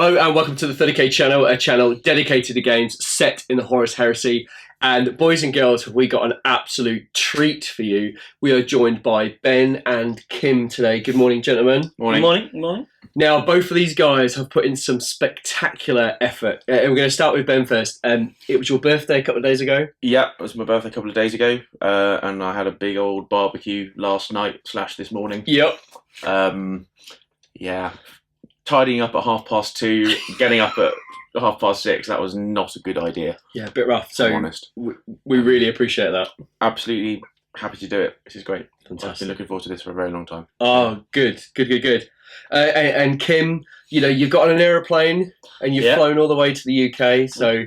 Hello and welcome to the 30k channel, a channel dedicated to games set in the Horus Heresy. And boys and girls, we got an absolute treat for you. We are joined by Ben and Kim today. Good morning, gentlemen. Morning. Good morning. Good morning. Now, both of these guys have put in some spectacular effort. And we're going to start with Ben first. It was your birthday a couple of days ago. Yeah, it was my birthday a couple of days ago, and I had a big old barbecue last night / this morning. Yep. Yeah, tidying up at 2:30, getting up at 6:30. That was not a good idea. Yeah, a bit rough. So I'm honest. We really appreciate that. Absolutely happy to do it. This is great. Fantastic. I've been looking forward to this for a very long time. Oh, good. And Kim, you know, you've got on an aeroplane and you've flown all the way to the UK. So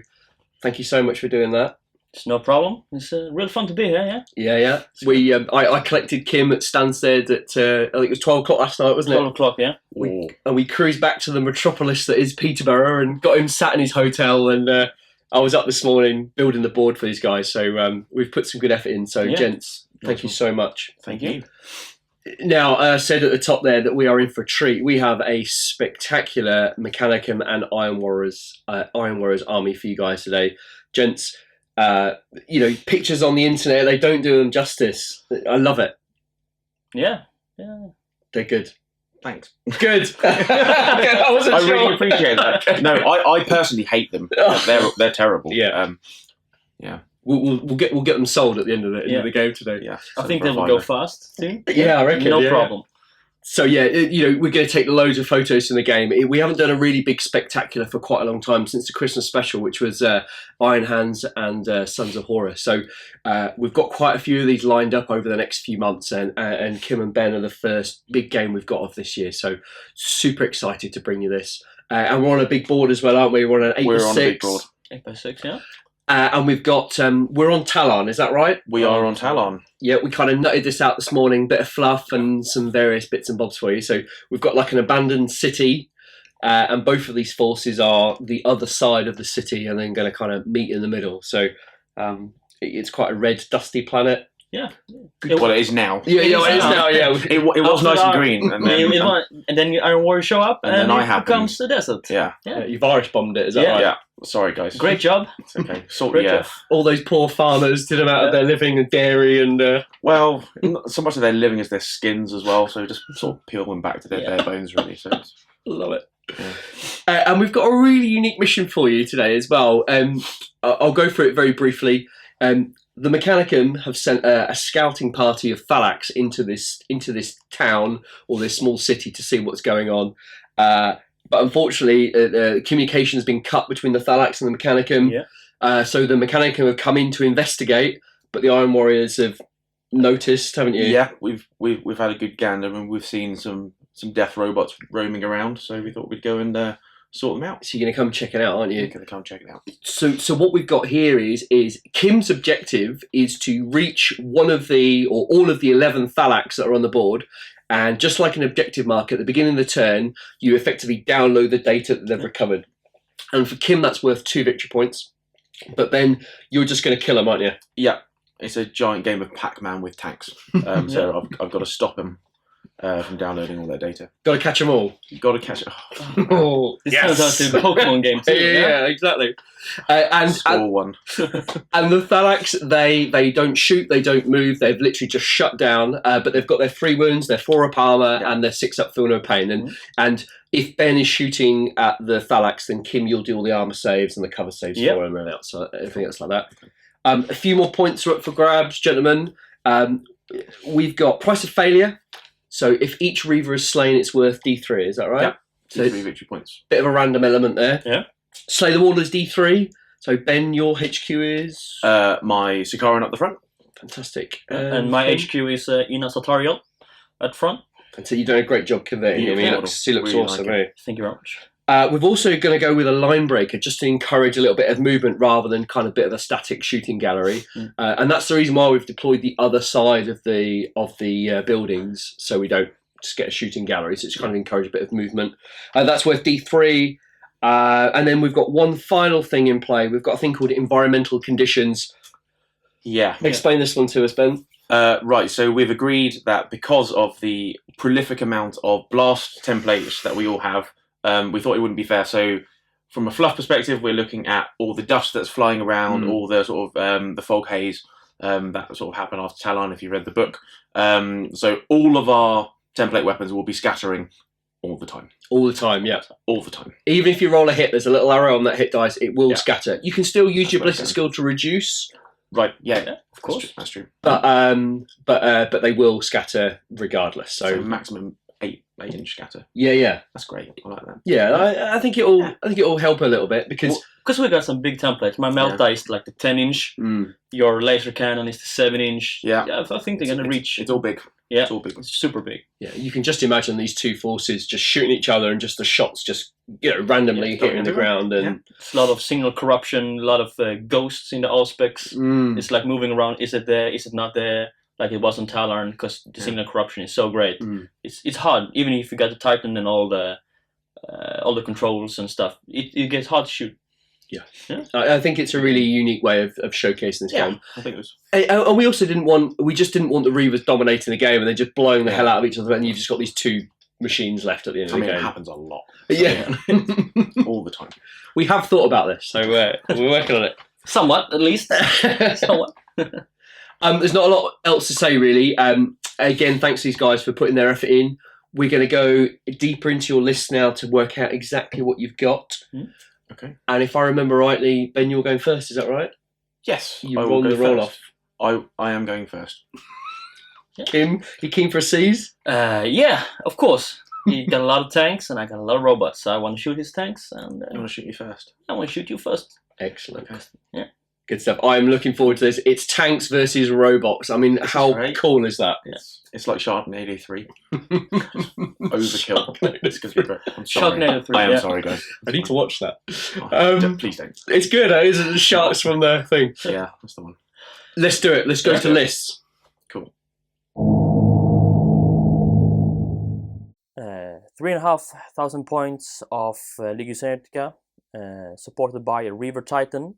thank you so much for doing that. It's no problem. It's real fun to be here. Yeah. I collected Kim at Stansted at I think it was 12 o'clock last night, wasn't it? 12 o'clock, yeah. And we cruised back to the metropolis that is Peterborough and got him sat in his hotel. And I was up this morning building the board for these guys. So we've put some good effort in. So gents, thank you so much. Thank you. Now, I said at the top there that we are in for a treat. We have a spectacular Mechanicum and Iron Warriors army for you guys today. Gents, you know, pictures on the internet, they don't do them justice. I love it. Yeah. They're good. Thanks. Good. I really appreciate that. No, I personally hate them. They're terrible. Yeah. Yeah. We'll get them sold at the end of the game today. Yeah. I think they will go fast too. Yeah, I reckon. No problem. So yeah, you know, we're going to take loads of photos from the game. We haven't done a really big spectacular for quite a long time, since the Christmas special, which was Iron Hands and Sons of Horus. So we've got quite a few of these lined up over the next few months, and Kim and Ben are the first big game we've got of this year. So super excited to bring you this. And we're on a big board as well, aren't we? We're on an 8x6. We're on a big board. 8x6, yeah. And we've got, we're on Talon, is that right? We are on Talon. Yeah, we kind of nutted this out this morning, bit of fluff and some various bits and bobs for you. So we've got like an abandoned city, and both of these forces are the other side of the city and then going to kind of meet in the middle. So it's quite a red, dusty planet. Yeah. Well, it is now. Yeah, it is now, yeah. It was nice and green. And then Iron Warriors show up, and then I here comes the desert. Yeah. You've Irish bombed it, is that right? Yeah. Sorry, guys. Great job. It's okay. Sort Great of, job. All those poor farmers did them out of their living and dairy and... Well, not so much of their living as their skins as well, so just sort of peel them back to their bare bones, really. So love it. Yeah. And we've got a really unique mission for you today as well. I'll go through it very briefly. The Mechanicum have sent a scouting party of Thallax into this town or this small city to see what's going on. But unfortunately, communication has been cut between the Thallax and the Mechanicum. Yeah. So the Mechanicum have come in to investigate, but the Iron Warriors have noticed, haven't you? Yeah, we've had a good gander and we've seen some death robots roaming around. So we thought we'd go and sort them out. So you're going to come check it out, aren't you? You're going to come check it out. So what we've got here is Kim's objective is to reach one of the, or all of the 11 Thallax that are on the board. And just like an objective mark, at the beginning of the turn, you effectively download the data that they've recovered. And for Kim, that's worth 2 victory points. But Ben, you're just going to kill them, aren't you? Yeah, it's a giant game of Pac-Man with tanks. So I've got to stop them from downloading all their data. Got to catch them all. You've got to catch it. Oh, This turns out to be a Pokemon game too. Yeah, exactly. Score one. And the Thallax, they don't shoot, they don't move, they've literally just shut down, but they've got their 3 wounds, their 4 up armour, and their 6 up feel no pain. And if Ben is shooting at the Thallax, then Kim, you'll do all the armour saves and the cover saves for him and everything else like that. A few more points are up for grabs, gentlemen. We've got price of failure. So if each Reaver is slain, it's worth D3, is that right? Yeah, so 3 victory points. Bit of a random element there. Yeah. Slay them all as D3. So Ben, your HQ is? My Sicaran up the front. Fantastic. And my HQ is Ina Sartariel at front. And so you've done a great job converting him. He looks really awesome, like eh? Thank you very much. We're also going to go with a line breaker just to encourage a little bit of movement rather than kind of a bit of a static shooting gallery. And that's the reason why we've deployed the other side of the buildings, so we don't just get a shooting gallery. So it's kind of encourage a bit of movement. That's worth D3. And then we've got one final thing in play. We've got a thing called environmental conditions. Yeah. Explain this one to us, Ben. Right, so we've agreed that because of the prolific amount of blast templates that we all have, we thought it wouldn't be fair. So from a fluff perspective, we're looking at all the dust that's flying around, all the sort of the fog haze that sort of happened after Talon, if you read the book. So all of our template weapons will be scattering all the time. All the time, yeah. All the time. Even if you roll a hit, there's a little arrow on that hit dice, it will scatter. You can still use your ballistic skill to reduce. Right, yeah, of course. That's true. But they will scatter regardless. So maximum 8-inch scatter. Yeah. That's great. I like that. Yeah, I think it'll help a little bit because we got some big templates. My melt die is like the 10-inch. Your laser cannon is the 7-inch. Yeah, I think they're gonna reach. It's all big. Yeah, it's all big. It's super big. Yeah, you can just imagine these two forces just shooting each other and just the shots just randomly hitting the ground and it's a lot of signal corruption, a lot of ghosts in the aspects. It's like moving around. Is it there? Is it not there? Like it was on Talon because the signal corruption is so great. It's hard, even if you got the Titan and all the controls and stuff. It gets hard to shoot. Yeah. I think it's a really unique way of showcasing this game. I think it was. And we also didn't want the Reavers dominating the game and then just blowing the hell out of each other, and you've just got these two machines left at the end of the game. It happens a lot. Yeah. All the time. We have thought about this, so we're working on it. Somewhat, at least. Somewhat. There's not a lot else to say, really. Again, thanks to these guys for putting their effort in. We're going to go deeper into your list now to work out exactly what you've got. Okay. And if I remember rightly, Ben, you're going first. Is that right? Yes. You rolled the roll off. I am going first. Kim, you keen for a C's? Yeah, of course. He got a lot of tanks, and I got a lot of robots. So I want to shoot his tanks, and I want to shoot you first. I want to shoot you first. Excellent. Okay. Yeah. Good stuff. I'm looking forward to this. It's tanks versus robots. I mean, how cool is that? It's like Sharknado 3. Overkill. It's going to be great. I'm sorry. Sharknado 3. I am sorry, guys. I need to watch that. Please don't. It's good. It's the sharks from the thing. Yeah, that's the one. Let's do it. Let's go to lists. Cool. 3,500 points of Legio Senetica, supported by a Reaver Titan,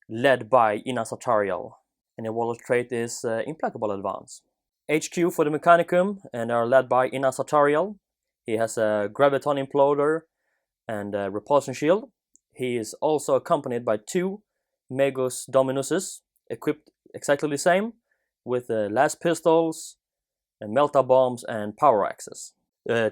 led by Inasatarial, and the wallet trait is Implacable Advance. HQ for the Mechanicum, and are led by Inasatarial. He has a Graviton Imploder and a Repulsion Shield. He is also accompanied by 2 Magos Dominuses, equipped exactly the same, with las pistols, melta bombs, and power axes.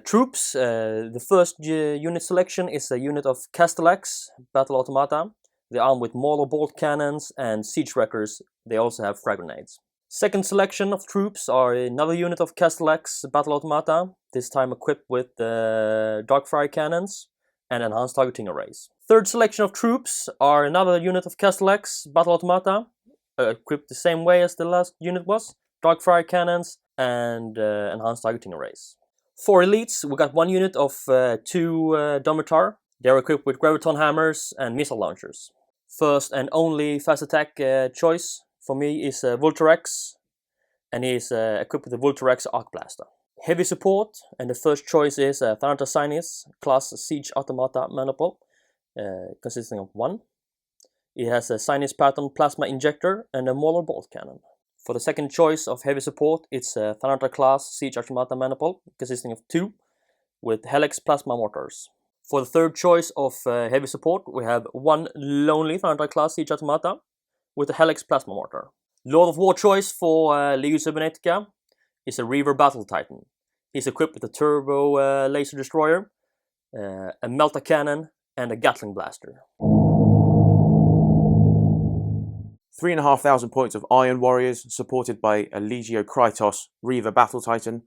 Troops, the first unit selection is a unit of Thallax battle automata. They're armed with mortar bolt cannons and siege wreckers. They also have frag grenades. Second selection of troops are another unit of Thallax battle automata, this time equipped with Darkfire cannons and enhanced targeting arrays. Third selection of troops are another unit of Thallax battle automata, equipped the same way as the last unit was, Darkfire cannons and enhanced targeting arrays. For elites, we got 1 unit of 2 Domitar. They're equipped with Graviton hammers and missile launchers. First and only fast attack choice for me is Vulturex, and he is equipped with the Vulturex Arc Blaster. Heavy support, and the first choice is Thanatos Sinis class Siege Automata Maniple, consisting of 1. It has a Sinis pattern Plasma Injector and a Mauler Bolt Cannon. For the second choice of heavy support, it's a Thanatos class Siege Automata Maniple, consisting of 2, with Helix Plasma Mortars. For the third choice of heavy support, we have 1 lonely Thanatos class Siege Automata with a Helix Plasma Mortar. Lord of War choice for Legio Cybernetica is a Reaver Battle Titan. He's equipped with a Turbo Laser Destroyer, a Melta Cannon, and a Gatling Blaster. 3,500 points of Iron Warriors, supported by a Legio Krytos Reaver Battle Titan.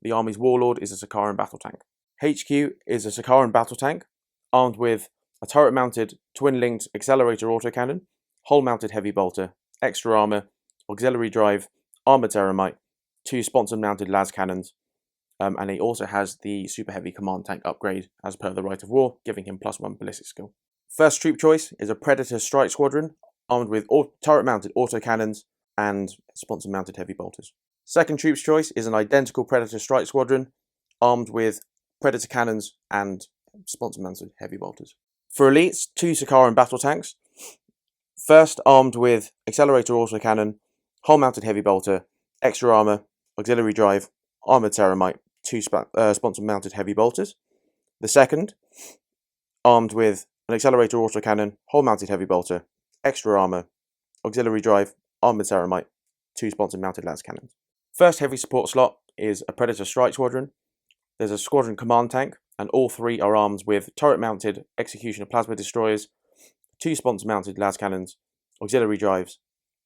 The army's warlord is a Sakaran battle tank. HQ is a Sakaran battle tank, armed with a turret-mounted, twin-linked accelerator autocannon, hull-mounted heavy bolter, extra armor, auxiliary drive, armored terramite, 2 sponsor-mounted las cannons, and he also has the super heavy command tank upgrade as per the Rite of War, giving him +1 ballistic skill. First troop choice is a Predator Strike Squadron, armed with turret-mounted autocannons and sponsor-mounted heavy bolters. Second troop's choice is an identical Predator Strike Squadron, armed with Predator cannons and sponsor-mounted heavy bolters. For elites, 2 Sakaran battle tanks. First, armed with accelerator autocannon, hull-mounted heavy bolter, extra armor, auxiliary drive, armored terramite, 2 sponsor-mounted heavy bolters. The second, armed with an accelerator autocannon, hull-mounted heavy bolter, extra armor, auxiliary drive, armored ceramite, 2 sponsored mounted las cannons. First heavy support slot is a Predator strike squadron. There's a squadron command tank, and all 3 are armed with turret-mounted executioner plasma destroyers, 2 sponsor-mounted las cannons, auxiliary drives,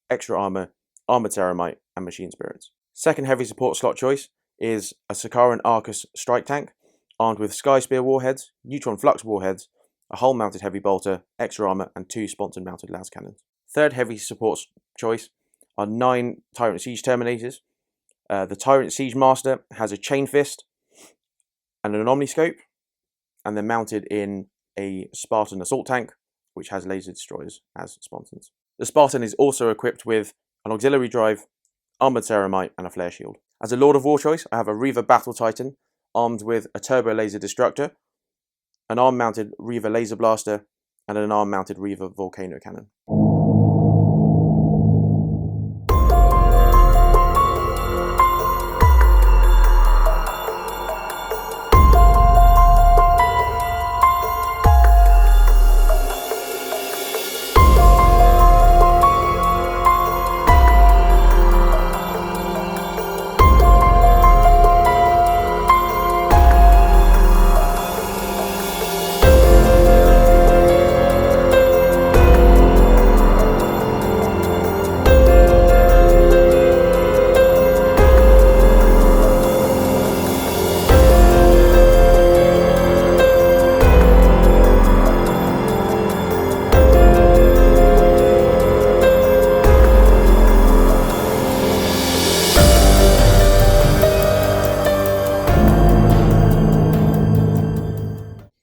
extra armor, armored ceramite, and machine spirits. Second heavy support slot choice is a Sakaran Arcus strike tank, armed with Sky Spear warheads, neutron flux warheads, a hull-mounted heavy bolter, extra armor, and 2 sponsored-mounted las cannons. Third heavy support choice are 9 Tyrant Siege Terminators. The Tyrant Siege Master has a chain fist and an omniscope, and they're mounted in a Spartan assault tank, which has laser destroyers as sponsons. The Spartan is also equipped with an auxiliary drive, armored ceramite, and a flare shield. As a Lord of War choice, I have a Reaver Battle Titan, armed with a turbo laser destructor, an arm-mounted Reaver laser blaster, and an arm-mounted Reaver volcano cannon.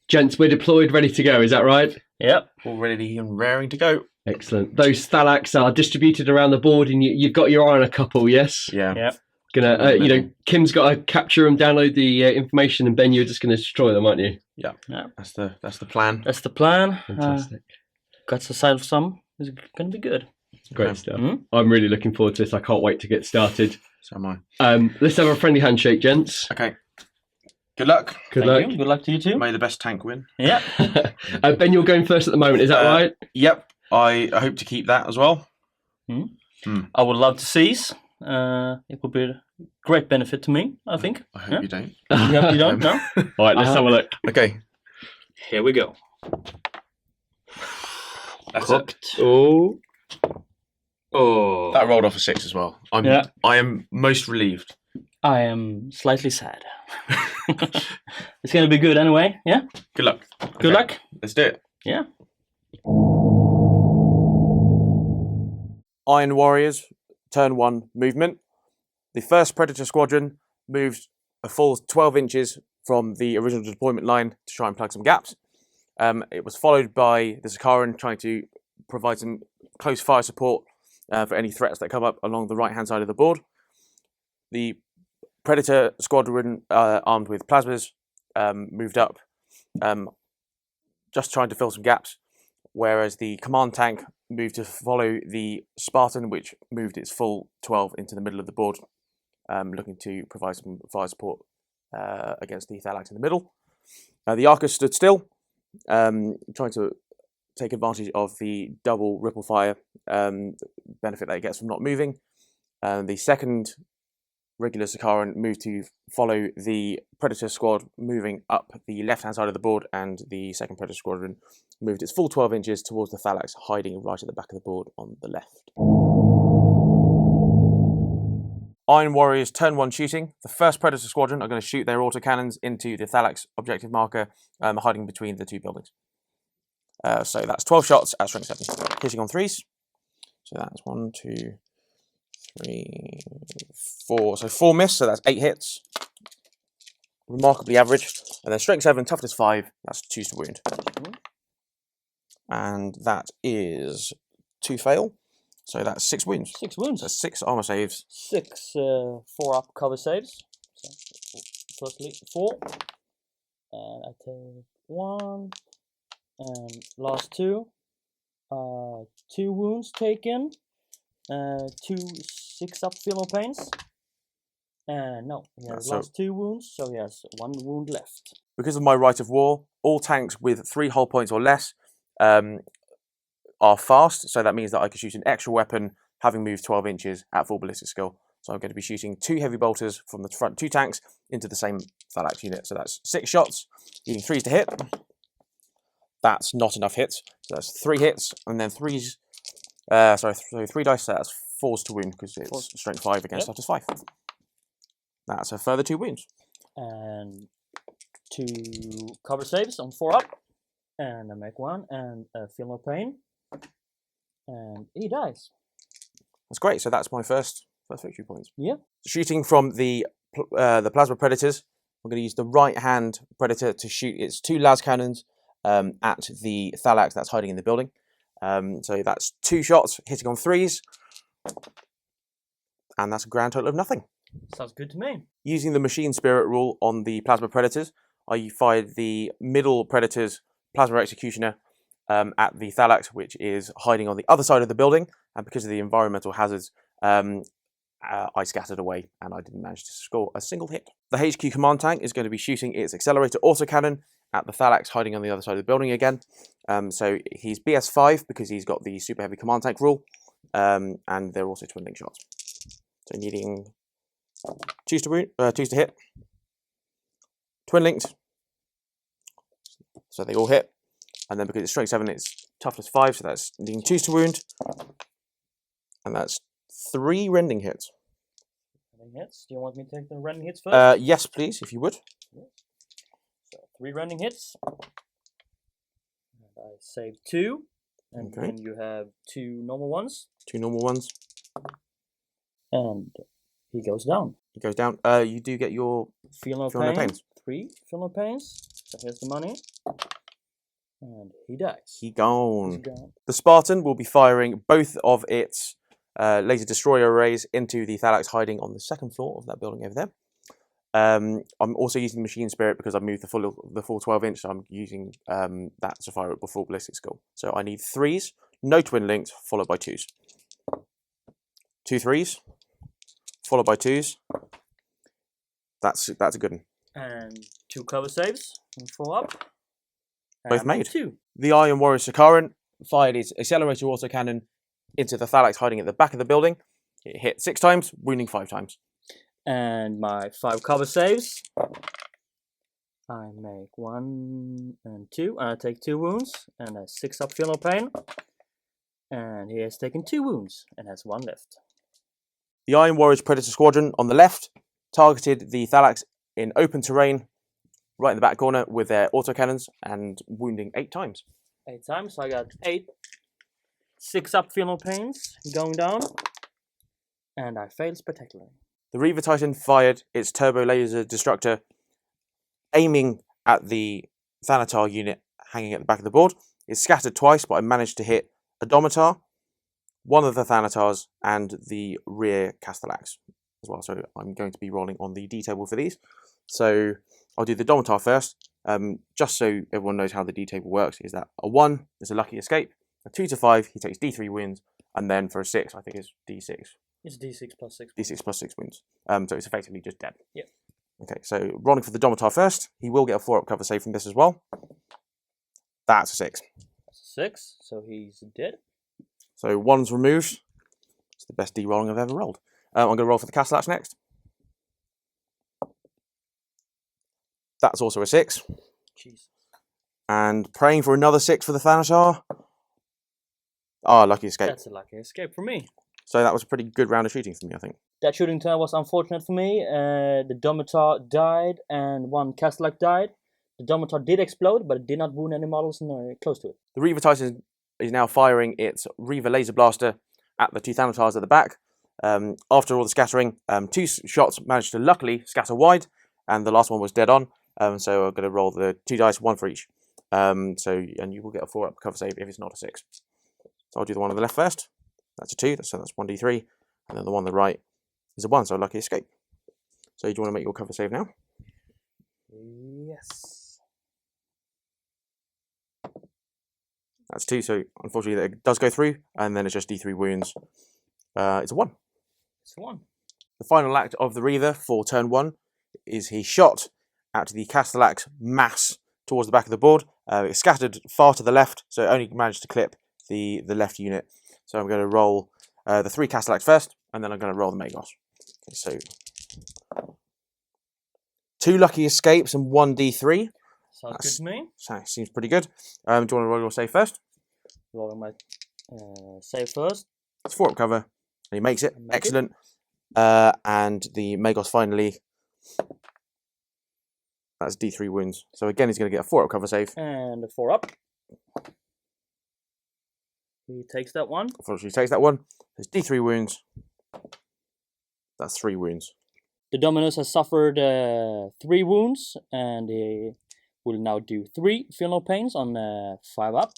Gents, we're deployed, ready to go, is that right? Yep. All ready and raring to go. Excellent. Those Thallax are distributed around the board, and you've got your eye on a couple, yes? Yeah. Yep. Gonna, Kim's got to capture them, download the information, and Ben, you're just going to destroy them, aren't you? Yeah. Yeah. That's the plan. That's the plan. Fantastic. Got the side of some. It's going to be good. Great stuff. I'm really looking forward to this. I can't wait to get started. So am I. Let's have a friendly handshake, gents. Okay. Good luck. Good Thank luck. you. Good luck to you too. May the best tank win. Yeah. Ben, you're going first at the moment, is that right? Yep. I hope to keep that as well. I would love to seize. It would be a great benefit to me, I think. I hope you don't. You don't? No? All right, let's have a look. Okay. Here we go. That's Cooked. Oh. Oh. That rolled off a 6 as well. I am most relieved. I am slightly sad. It's going to be good anyway, yeah? Good luck. Good luck. Let's do it. Yeah. Iron Warriors, turn 1 movement. The first Predator squadron moved a full 12 inches from the original deployment line to try and plug some gaps. It was followed by the Sakaran trying to provide some close fire support for any threats that come up along the right-hand side of the board. The Predator squadron, armed with plasmas, moved up, just trying to fill some gaps, whereas the command tank moved to follow the Spartan, which moved its full 12 into the middle of the board, looking to provide some fire support against the Thallax in the middle. The Arcus stood still, trying to take advantage of the double ripple fire benefit that it gets from not moving. The second regular Sakaran moved to follow the Predator squad moving up the left-hand side of the board, and the second Predator squadron moved its full 12 inches towards the Thallax, hiding right at the back of the board on the left. Iron Warriors turn 1 shooting. The first Predator squadron are going to shoot their autocannons into the Thallax objective marker, hiding between the 2 buildings. So that's 12 shots at strength 7, hitting on 3s. So that's 1, 2, 3, 4. So 4 miss, so that's 8 hits. Remarkably average. And then strength 7, toughness 5, that's 2 to wound. And that is 2 fail. So that's 6 wounds. 6 wounds. So 6 armor saves. 6 4-up cover saves. So, firstly 4. And I take 1. And last 2. 2 wounds taken. 2 6-up feel pains. No, he has lost 2 wounds, so he has 1 wound left. Because of my right of war, all tanks with 3 hull points or less are fast, so that means that I can shoot an extra weapon having moved 12 inches at full ballistic skill. So I'm going to be shooting 2 heavy bolters from the front 2 tanks into the same Thallax unit. So that's 6 shots, needing 3s to hit. That's not enough hits. So that's 3 hits, and then 3s. So 3 dice. So that's 4s to wound because it's strength 5 against status 5. That's a further 2 wounds. And 2 cover saves on 4 up, and I make 1 and feel no pain, and he dies. That's great. So that's my first victory points. Yeah. Shooting from the plasma predators, I'm going to use the right-hand predator to shoot its 2 las cannons at the Thallax that's hiding in the building. So that's 2 shots hitting on 3s, and that's a grand total of nothing. Sounds good to me. Using the machine spirit rule on the plasma predators, I fired the middle predator's plasma executioner at the Thallax, which is hiding on the other side of the building, and because of the environmental hazards, I scattered away and I didn't manage to score a single hit. The HQ command tank is going to be shooting its accelerator autocannon at the Thallax hiding on the other side of the building again. So he's BS5 because he's got the super heavy command tank rule, and they're also twin link shots. So needing 2s to wound, 2s to hit, twin linked, so they all hit, and then because it's strength 7, it's toughness 5, so that's needing 2s to wound, and that's 3 rending hits. Rending hits. Do you want me to take the rending hits first? Yes, please, if you would. Yeah. So 3 rending hits. And I save 2, and then you have 2 normal ones. 2 normal ones. And he goes down. He goes down. You do get your feel no pains. 3 feel no pains. So here's the money. And he dies. He gone. The Spartan will be firing both of its laser destroyer arrays into the Thallax hiding on the 2nd floor of that building over there. I'm also using the machine spirit because I've moved the full 12 inch. So I'm using that to fire it before ballistic skill. So I need 3s, no twin links, followed by 2s. 2 3s, followed by 2s. That's a good one. And 2 cover saves and 4 up. Both made. 2. The Iron Warrior Sakaran fired its accelerator autocannon into the Thallax hiding at the back of the building. It hit 6 times, wounding 5 times. And my 5 cover saves. I make 1 and 2, and I take 2 wounds, and a 6 up feel no pain. And he has taken 2 wounds and has 1 left. The Iron Warriors Predator Squadron on the left targeted the Thallax in open terrain, right in the back corner with their autocannons and wounding 8 times. 8 times, so I got 8. 6 up feel no pains going down, and I failed spectacularly. The Reaver Titan fired its turbo laser destructor, aiming at the Thanatar unit hanging at the back of the board. It scattered twice, but I managed to hit a Domitar, one of the Thanatars, and the rear Castellax as well. So I'm going to be rolling on the D table for these. So I'll do the Domitar first, just so everyone knows how the D table works. Is that a 1 is a lucky escape, a 2 to 5 he takes D3 wounds, and then for a 6 I think it's D6. It's D6 plus 6. D6 plus 6 wounds. So it's effectively just dead. Yep. Okay, so rolling for the Domitar first. He will get a 4 up cover save from this as well. That's a 6. That's a 6, so he's dead. So 1's removed. It's the best D rolling I've ever rolled. I'm going to roll for the Castellax next. That's also a 6. Jesus. And praying for another 6 for the Thanatar. Ah, lucky escape. That's a lucky escape for me. So that was a pretty good round of shooting for me, I think. That shooting turn was unfortunate for me. The Domitar died and 1 Castellax died. The Domitar did explode, but it did not wound any models close to it. The Reaver Titan is now firing its Reaver laser blaster at the 2 Thanatars at the back. After all the scattering, 2 shots managed to luckily scatter wide, and the last one was dead on. So I'm going to roll the 2 dice, 1 for each. And you will get a 4 up cover save if it's not a 6. So I'll do the one on the left first. That's a 2, so that's 1d3. And then the one on the right is a 1, so lucky escape. So do you want to make your cover save now? Yes. That's 2, so unfortunately it does go through, and then it's just D3 wounds. It's a 1. It's 1. The final act of the Reaver for turn 1 is he shot out to the Thallax mass towards the back of the board. It's scattered far to the left, so it only managed to clip the left unit. So I'm going to roll the 3 Thallax first, and then I'm going to roll the Magos. Okay, so 2 lucky escapes and 1 D3. Sounds good to me. Seems pretty good. Do you want to roll your save first? Rolling my save first. It's 4 up cover, and he makes it. Excellent. And the Magos finally. That's D3 wounds. So again, he's going to get a 4 up cover save. And a 4 up. He takes that one. Unfortunately, he takes that one. There's D3 wounds. That's 3 wounds. The Dominus has suffered 3 wounds, and he will now do 3 feel no pains on 5 up.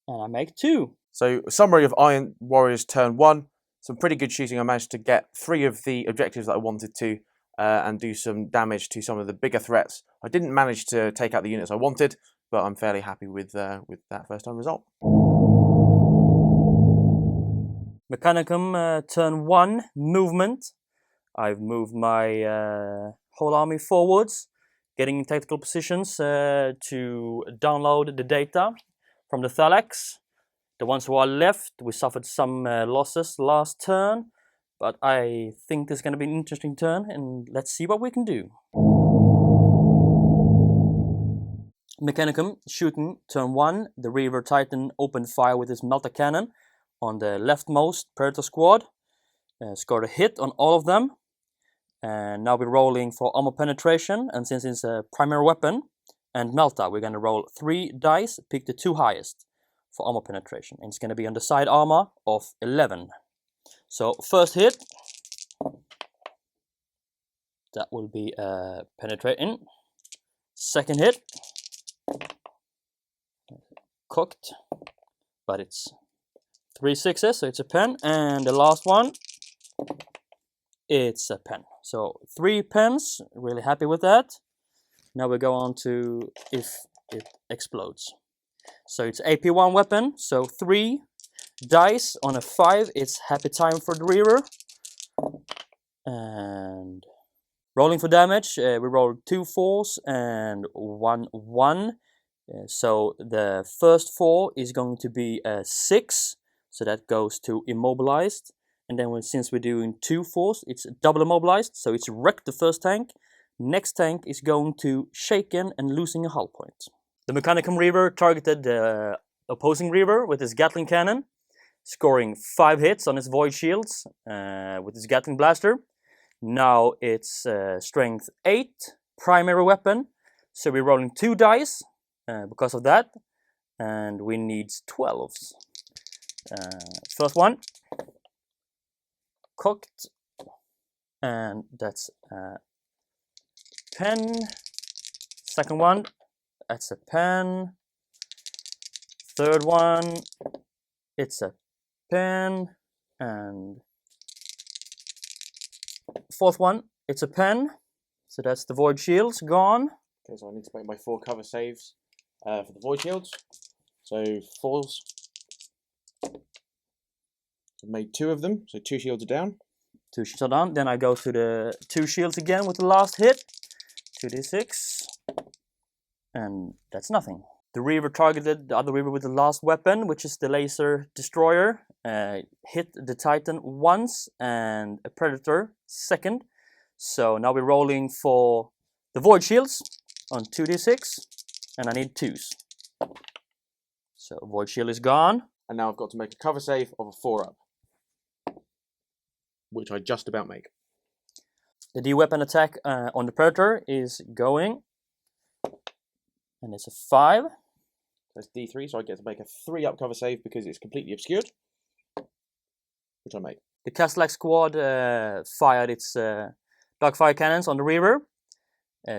And I make 2. So, summary of Iron Warriors turn 1. Some pretty good shooting. I managed to get 3 of the objectives that I wanted to, and do some damage to some of the bigger threats. I didn't manage to take out the units I wanted, but I'm fairly happy with that first time result. Mechanicum turn 1 movement. I've moved my whole army forwards, getting in tactical positions to download the data from the Thallax. The ones who are left, we suffered some losses last turn, but I think this is going to be an interesting turn, and let's see what we can do. Mechanicum shooting turn 1. The Reaver Titan opened fire with his melter cannon on the leftmost Predator squad. Scored a hit on all of them. And now we're rolling for armor penetration, and since it's a primary weapon and melta, we're going to roll 3 dice, pick the 2 highest for armor penetration, and it's going to be on the side armor of 11. So first hit, that will be penetrating. Second hit, cooked, but it's 3 6s, so it's a pen, and the last one, it's a pen. So 3 pens, really happy with that. Now we go on to if it explodes. So it's AP1 weapon, so 3 dice on a 5, it's happy time for the Reaver. And rolling for damage, we roll 2 4s and 1 1. So the first 4 is going to be a 6, so that goes to immobilized. And then since we're doing 2 4s, it's double immobilized, so it's wrecked the first tank. Next tank is going to shaken and losing a hull point. The Mechanicum Reaver targeted the opposing Reaver with his Gatling cannon, scoring 5 hits on his void shields with his Gatling blaster. Now it's strength 8, primary weapon, so we're rolling 2 dice because of that, and we need 12s. First one, cooked, and that's a pen. Second one, that's a pen. Third one, it's a pen. And fourth one, it's a pen. So that's the void shields gone. Okay, so I need to make my 4 cover saves for the void shields. So 4s. I've made 2 of them, so 2 shields are down. 2 shields are down. Then I go to the 2 shields again with the last hit. 2d6. And that's nothing. The Reaver targeted the other Reaver with the last weapon, which is the laser destroyer. Hit the Titan once and a Predator second. So now we're rolling for the void shields on 2d6. And I need 2s. So void shield is gone. And now I've got to make a cover save of a 4-up, which I just about make. The D-weapon attack on the Predator is going. And it's a 5. That's D3, so I get to make a 3-up cover save because it's completely obscured, which I make. The Thallax squad fired its dogfire cannons on the Reaver.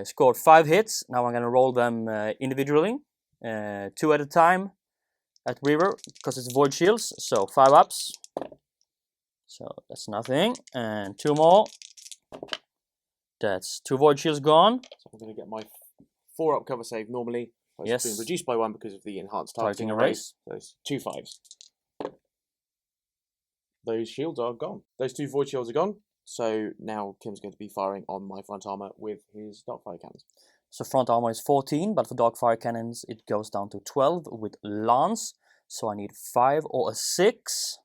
Scored 5 hits. Now I'm going to roll them individually. 2 at a time at Reaver because it's void shields. So 5 ups. So that's nothing. And 2 more. That's 2 void shields gone. So I'm going to get my 4-up cover save normally. It's Yes. been reduced by 1 because of the enhanced targeting Targeting arrays. So it's 2 5s. Those shields are gone. Those 2 void shields are gone. So now Kim's going to be firing on my front armor with his darkfire cannons. So front armor is 14, but for darkfire cannons it goes down to 12 with lance. So I need 5 or a 6.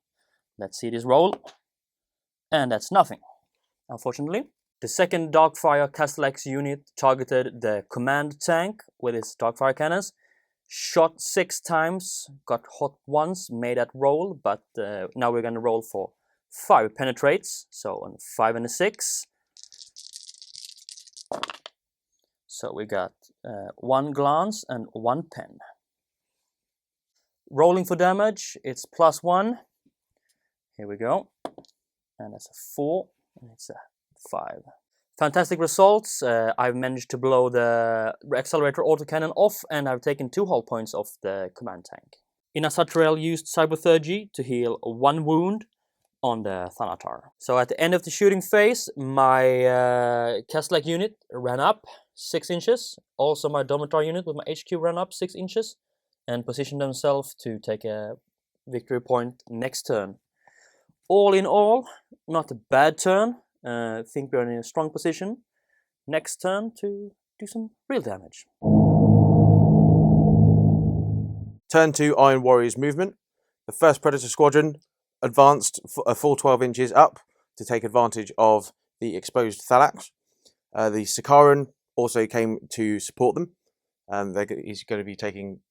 Let's see this roll. And that's nothing, unfortunately. The second darkfire Thallax unit targeted the command tank with its darkfire cannons. Shot 6 times, got hot once, made that roll, but now we're going to roll for 5 penetrates. So on 5 and a 6. So we got 1 glance and 1 pen. Rolling for damage, it's +1. Here we go. And that's a 4, and it's a 5. Fantastic results. I've managed to blow the accelerator autocannon off, and I've taken 2 hull points off the command tank. Inasatriel used Cyberthurgy to heal 1 wound on the Thanatar. So at the end of the shooting phase, my Thallax unit ran up 6 inches. Also my Domitar unit with my HQ ran up 6 inches and positioned themselves to take a victory point next turn. All in all, not a bad turn. I think we're in a strong position next turn to do some real damage. Turn 2 Iron Warriors movement. The first Predator Squadron advanced a full 12 inches up to take advantage of the exposed Thallax. The Sakaran also came to support them. He's going to be taking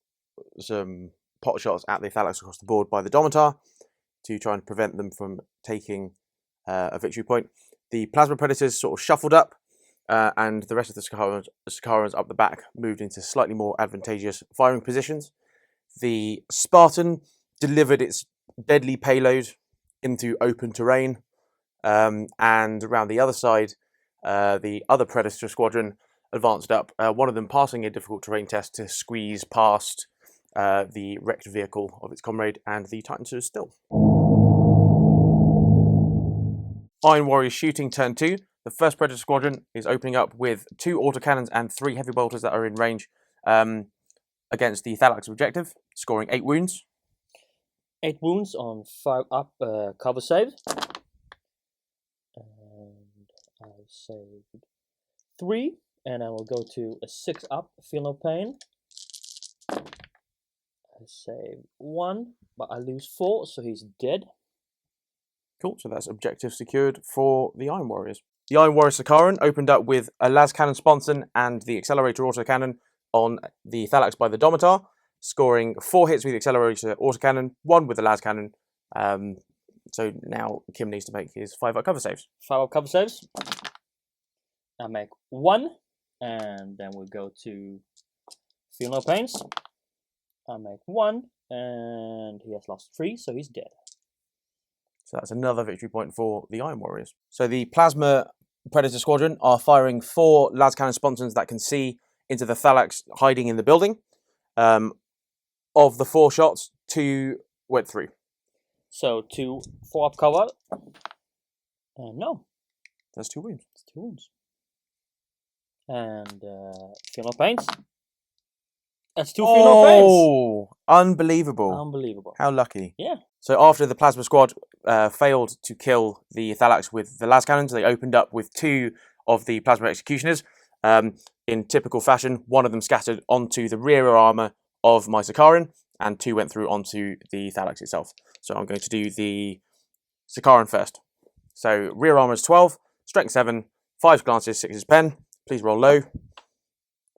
some pot shots at the Thallax across the board by the Domitar to try and prevent them from taking a victory point. The Plasma Predators sort of shuffled up, and the rest of the Sakarans up the back moved into slightly more advantageous firing positions. The Spartan delivered its deadly payload into open terrain, and around the other side, the other Predator Squadron advanced up, one of them passing a difficult terrain test to squeeze past the wrecked vehicle of its comrade, and the Titan stood still. Iron Warriors shooting turn 2. The first Predator Squadron is opening up with 2 autocannons and 3 heavy bolters that are in range against the Thallax objective, scoring 8 wounds. 8 wounds on 5 up cover save. And I saved 3, and I will go to a 6 up, feel no pain. I saved 1, but I lose 4, so he's dead. Cool, so that's objective secured for the Iron Warriors. The Iron Warrior Sakaran opened up with a las cannon sponson and the accelerator autocannon on the Thallax by the Domitar, scoring 4 hits with the accelerator autocannon, 1 with the las cannon. So now Kim needs to make his 5 up cover saves. 5 up cover saves. I make 1, and then we go to feel no pains. I make 1, and he has lost 3, so he's dead. So that's another victory point for the Iron Warriors. So the Plasma Predator Squadron are firing 4 las cannon sponsons that can see into the Thallax hiding in the building. Of the 4 shots, 2 went through. So 2 4 up cover. No. That's 2 wounds. It's 2 wounds. And feel no pains. That's 2 feel no pains. Oh, unbelievable. Unbelievable. How lucky. Yeah. So after the Plasma Squad failed to kill the Thallax with the las cannons, they opened up with 2 of the Plasma Executioners. In typical fashion, one of them scattered onto the rear armour of my Sakaran, and 2 went through onto the Thallax itself. So I'm going to do the Sakaran first. So rear armour is 12, strength 7, 5 glances, 6 is pen. Please roll low.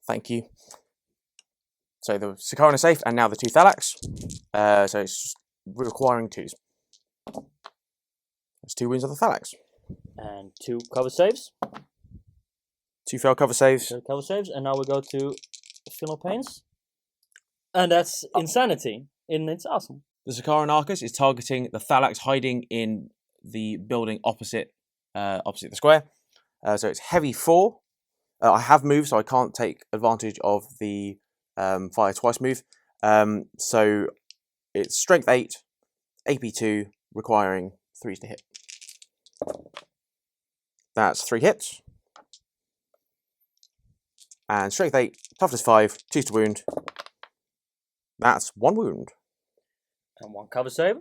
Thank you. So the Sakaran is safe, and now the 2 Thallax. So it's just requiring 2s. That's 2 wins of the Thallax. And 2 cover saves. 2 failed cover saves. 2 cover saves, and now we go to feel no pains. And that's insanity. And it's awesome. The Sakaran Arcus is targeting the Thallax hiding in the building opposite the square. So it's heavy 4. I have moved, so I can't take advantage of the fire twice move. So it's strength 8, AP 2, requiring 3s to hit. That's 3 hits. And strength 8, toughness 5, 2s to wound. That's 1 wound. And 1 cover save.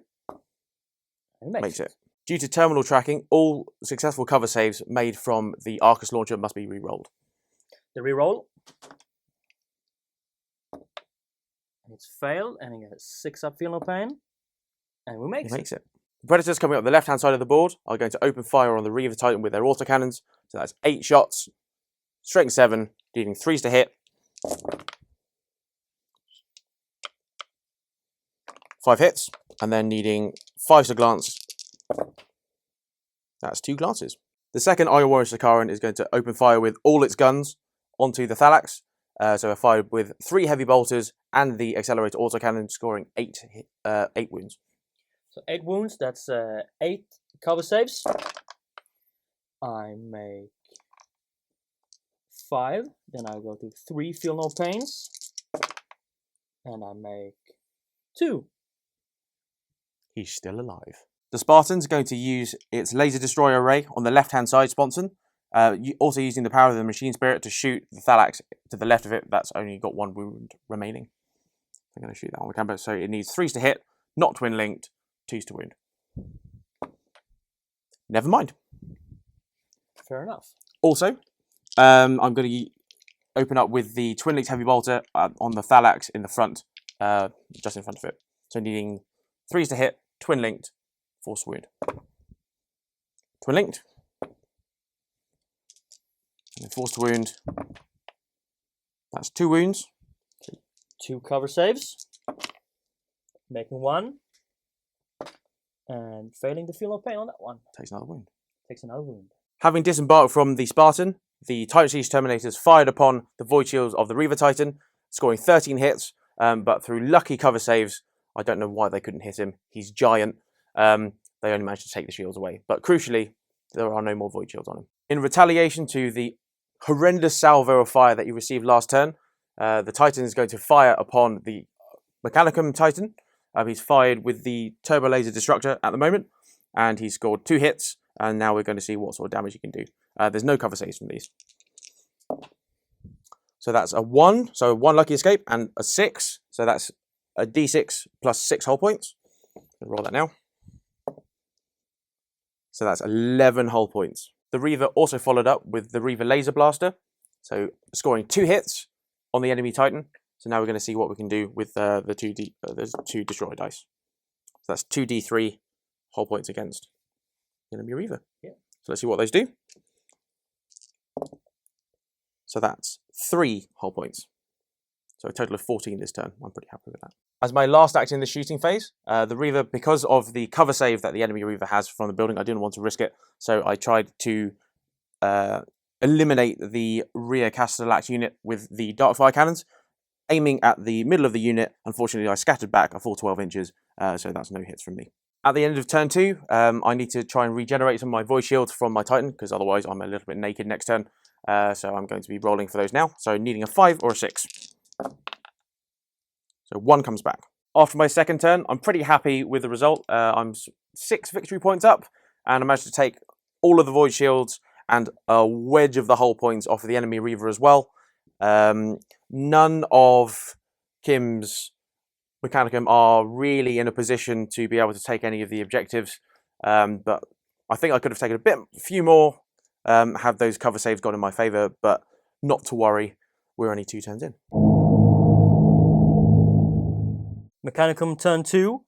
And he makes it. Due to terminal tracking, all successful cover saves made from the Arcus launcher must be re-rolled. The reroll. It's failed, and he gets 6 up, feel no pain. And we make it. The Predators coming up the left-hand side of the board are going to open fire on the Reaver Titan with their autocannons. So that's 8 shots, strength 7, needing 3s to hit. 5 hits, and then needing 5s to glance. That's 2 glances. The second Iron Warrior Sakaran is going to open fire with all its guns onto the Thallax. So I fired with 3 heavy bolters and the accelerator autocannon, scoring 8 wounds. So 8 wounds, that's 8 cover saves. I make 5, then I go to 3 feel no pains. And I make 2. He's still alive. The Spartan's going to use its laser destroyer array on the left-hand side, Sponson. Also using the power of the machine spirit to shoot the Thallax to the left of it. That's only got 1 wound remaining. I'm going to shoot that on the camera. So it needs 3s to hit, not twin linked, 2s to wound. Never mind. Fair enough. Also, I'm going to open up with the twin linked heavy bolter on the Thallax in the front, just in front of it. So needing 3s to hit, twin linked, force wound. Twin linked. And then force to wound. That's 2 wounds. 2 cover saves. Making 1. And failing to feel no pain on that one. Takes another wound. Takes another wound. Having disembarked from the Spartan, the Titan Siege Terminators fired upon the void shields of the Reaver Titan, scoring 13 hits, but through lucky cover saves, I don't know why they couldn't hit him. He's giant. They only managed to take the shields away. But crucially, there are no more void shields on him. In retaliation to the horrendous salvo of fire that he received last turn, the Titan is going to fire upon the Mechanicum Titan. He's fired with the Turbo Laser Destructor at the moment, and he's scored 2 hits, and now we're going to see what sort of damage he can do. There's no cover saves from these. So that's a 1, so 1 lucky escape, and a 6, so that's a d6 plus 6 hull points. Roll that now. So that's 11 hull points. The Reaver also followed up with the Reaver Laser Blaster, so scoring 2 hits on the enemy Titan. So now we're going to see what we can do with the 2 destroy dice. So that's 2d3 hull points against the enemy Reaver. Yeah. So let's see what those do. So that's 3 hull points. So a total of 14 this turn. I'm pretty happy with that. As my last act in the shooting phase, the Reaver, because of the cover save that the enemy Reaver has from the building, I didn't want to risk it. So I tried to eliminate the rear Castellax unit with the Darkfire cannons, aiming at the middle of the unit. Unfortunately, I scattered back a full 12 inches, so that's no hits from me. At the end of turn 2, I need to try and regenerate some of my void shields from my Titan, because otherwise I'm a little bit naked next turn. So I'm going to be rolling for those now. So needing a 5 or a 6. So 1 comes back. After my second turn, I'm pretty happy with the result. I'm 6 victory points up, and I managed to take all of the void shields and a wedge of the hull points off of the enemy Reaver as well. None of Kim's Mechanicum are really in a position to be able to take any of the objectives, but I think I could have taken a few more, have those cover saves gone in my favour, but not to worry, we're only 2 turns in. Mechanicum turn 2.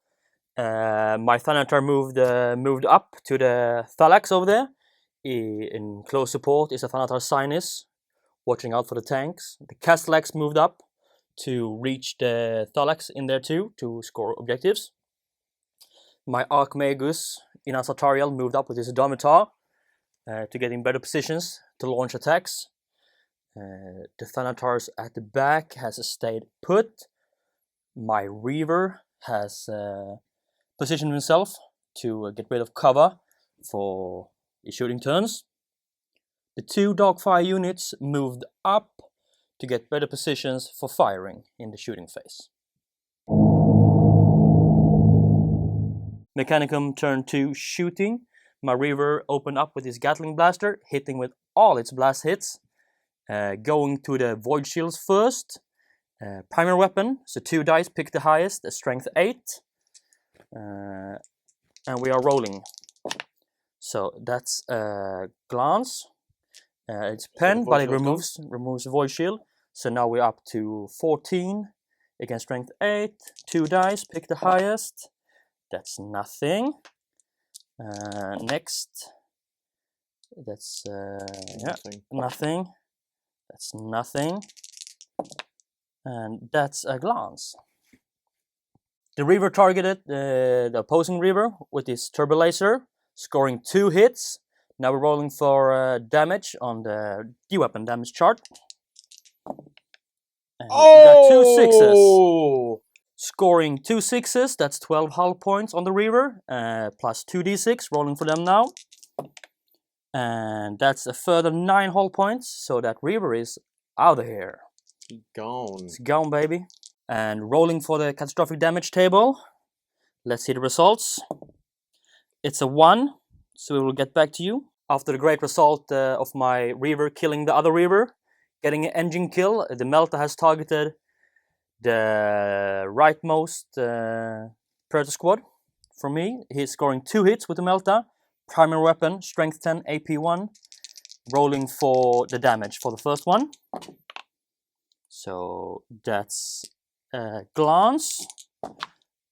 My Thanatar moved up to the Thallax over there. In close support is a Thanatar Sinus, watching out for the tanks. The Castellax moved up to reach the Thallax in there too, to score objectives. My Magos in Asatariel moved up with his Domitar to get in better positions to launch attacks. The Thanatars at the back has stayed put. My Reaver has positioned himself to get rid of cover for his shooting turns. The 2 Dogfire units moved up to get better positions for firing in the shooting phase. Mechanicum turn 2 shooting. My Reaver opened up with his Gatling Blaster, hitting with all its blast hits. Going to the Void Shields first. Primary weapon, so 2 dice, pick the highest, a strength 8. And we are rolling. So that's glance. It's the pen, void but it shield's removes the void shield. So now we're up to 14 against strength 8. 2 dice, pick the highest. That's nothing. Next, that's nothing. That's nothing. And that's a glance. The Reaver targeted the opposing Reaver with his turbo laser, scoring 2 hits. Now we're rolling for damage on the D-weapon damage chart. And got 2 6s. Scoring 2 6s, that's 12 hull points on the Reaver, plus 2d6, rolling for them now. And that's a further 9 hull points, so that Reaver is out of here. Gone. It's gone, baby. And rolling for the catastrophic damage table. Let's see the results. It's a 1, so we will get back to you. After the great result of my Reaver killing the other Reaver, getting an engine kill, the Melta has targeted the rightmost Predator squad for me. He's scoring 2 hits with the Melta. Primary weapon, strength 10, AP 1. Rolling for the damage for the first one. So that's a glance.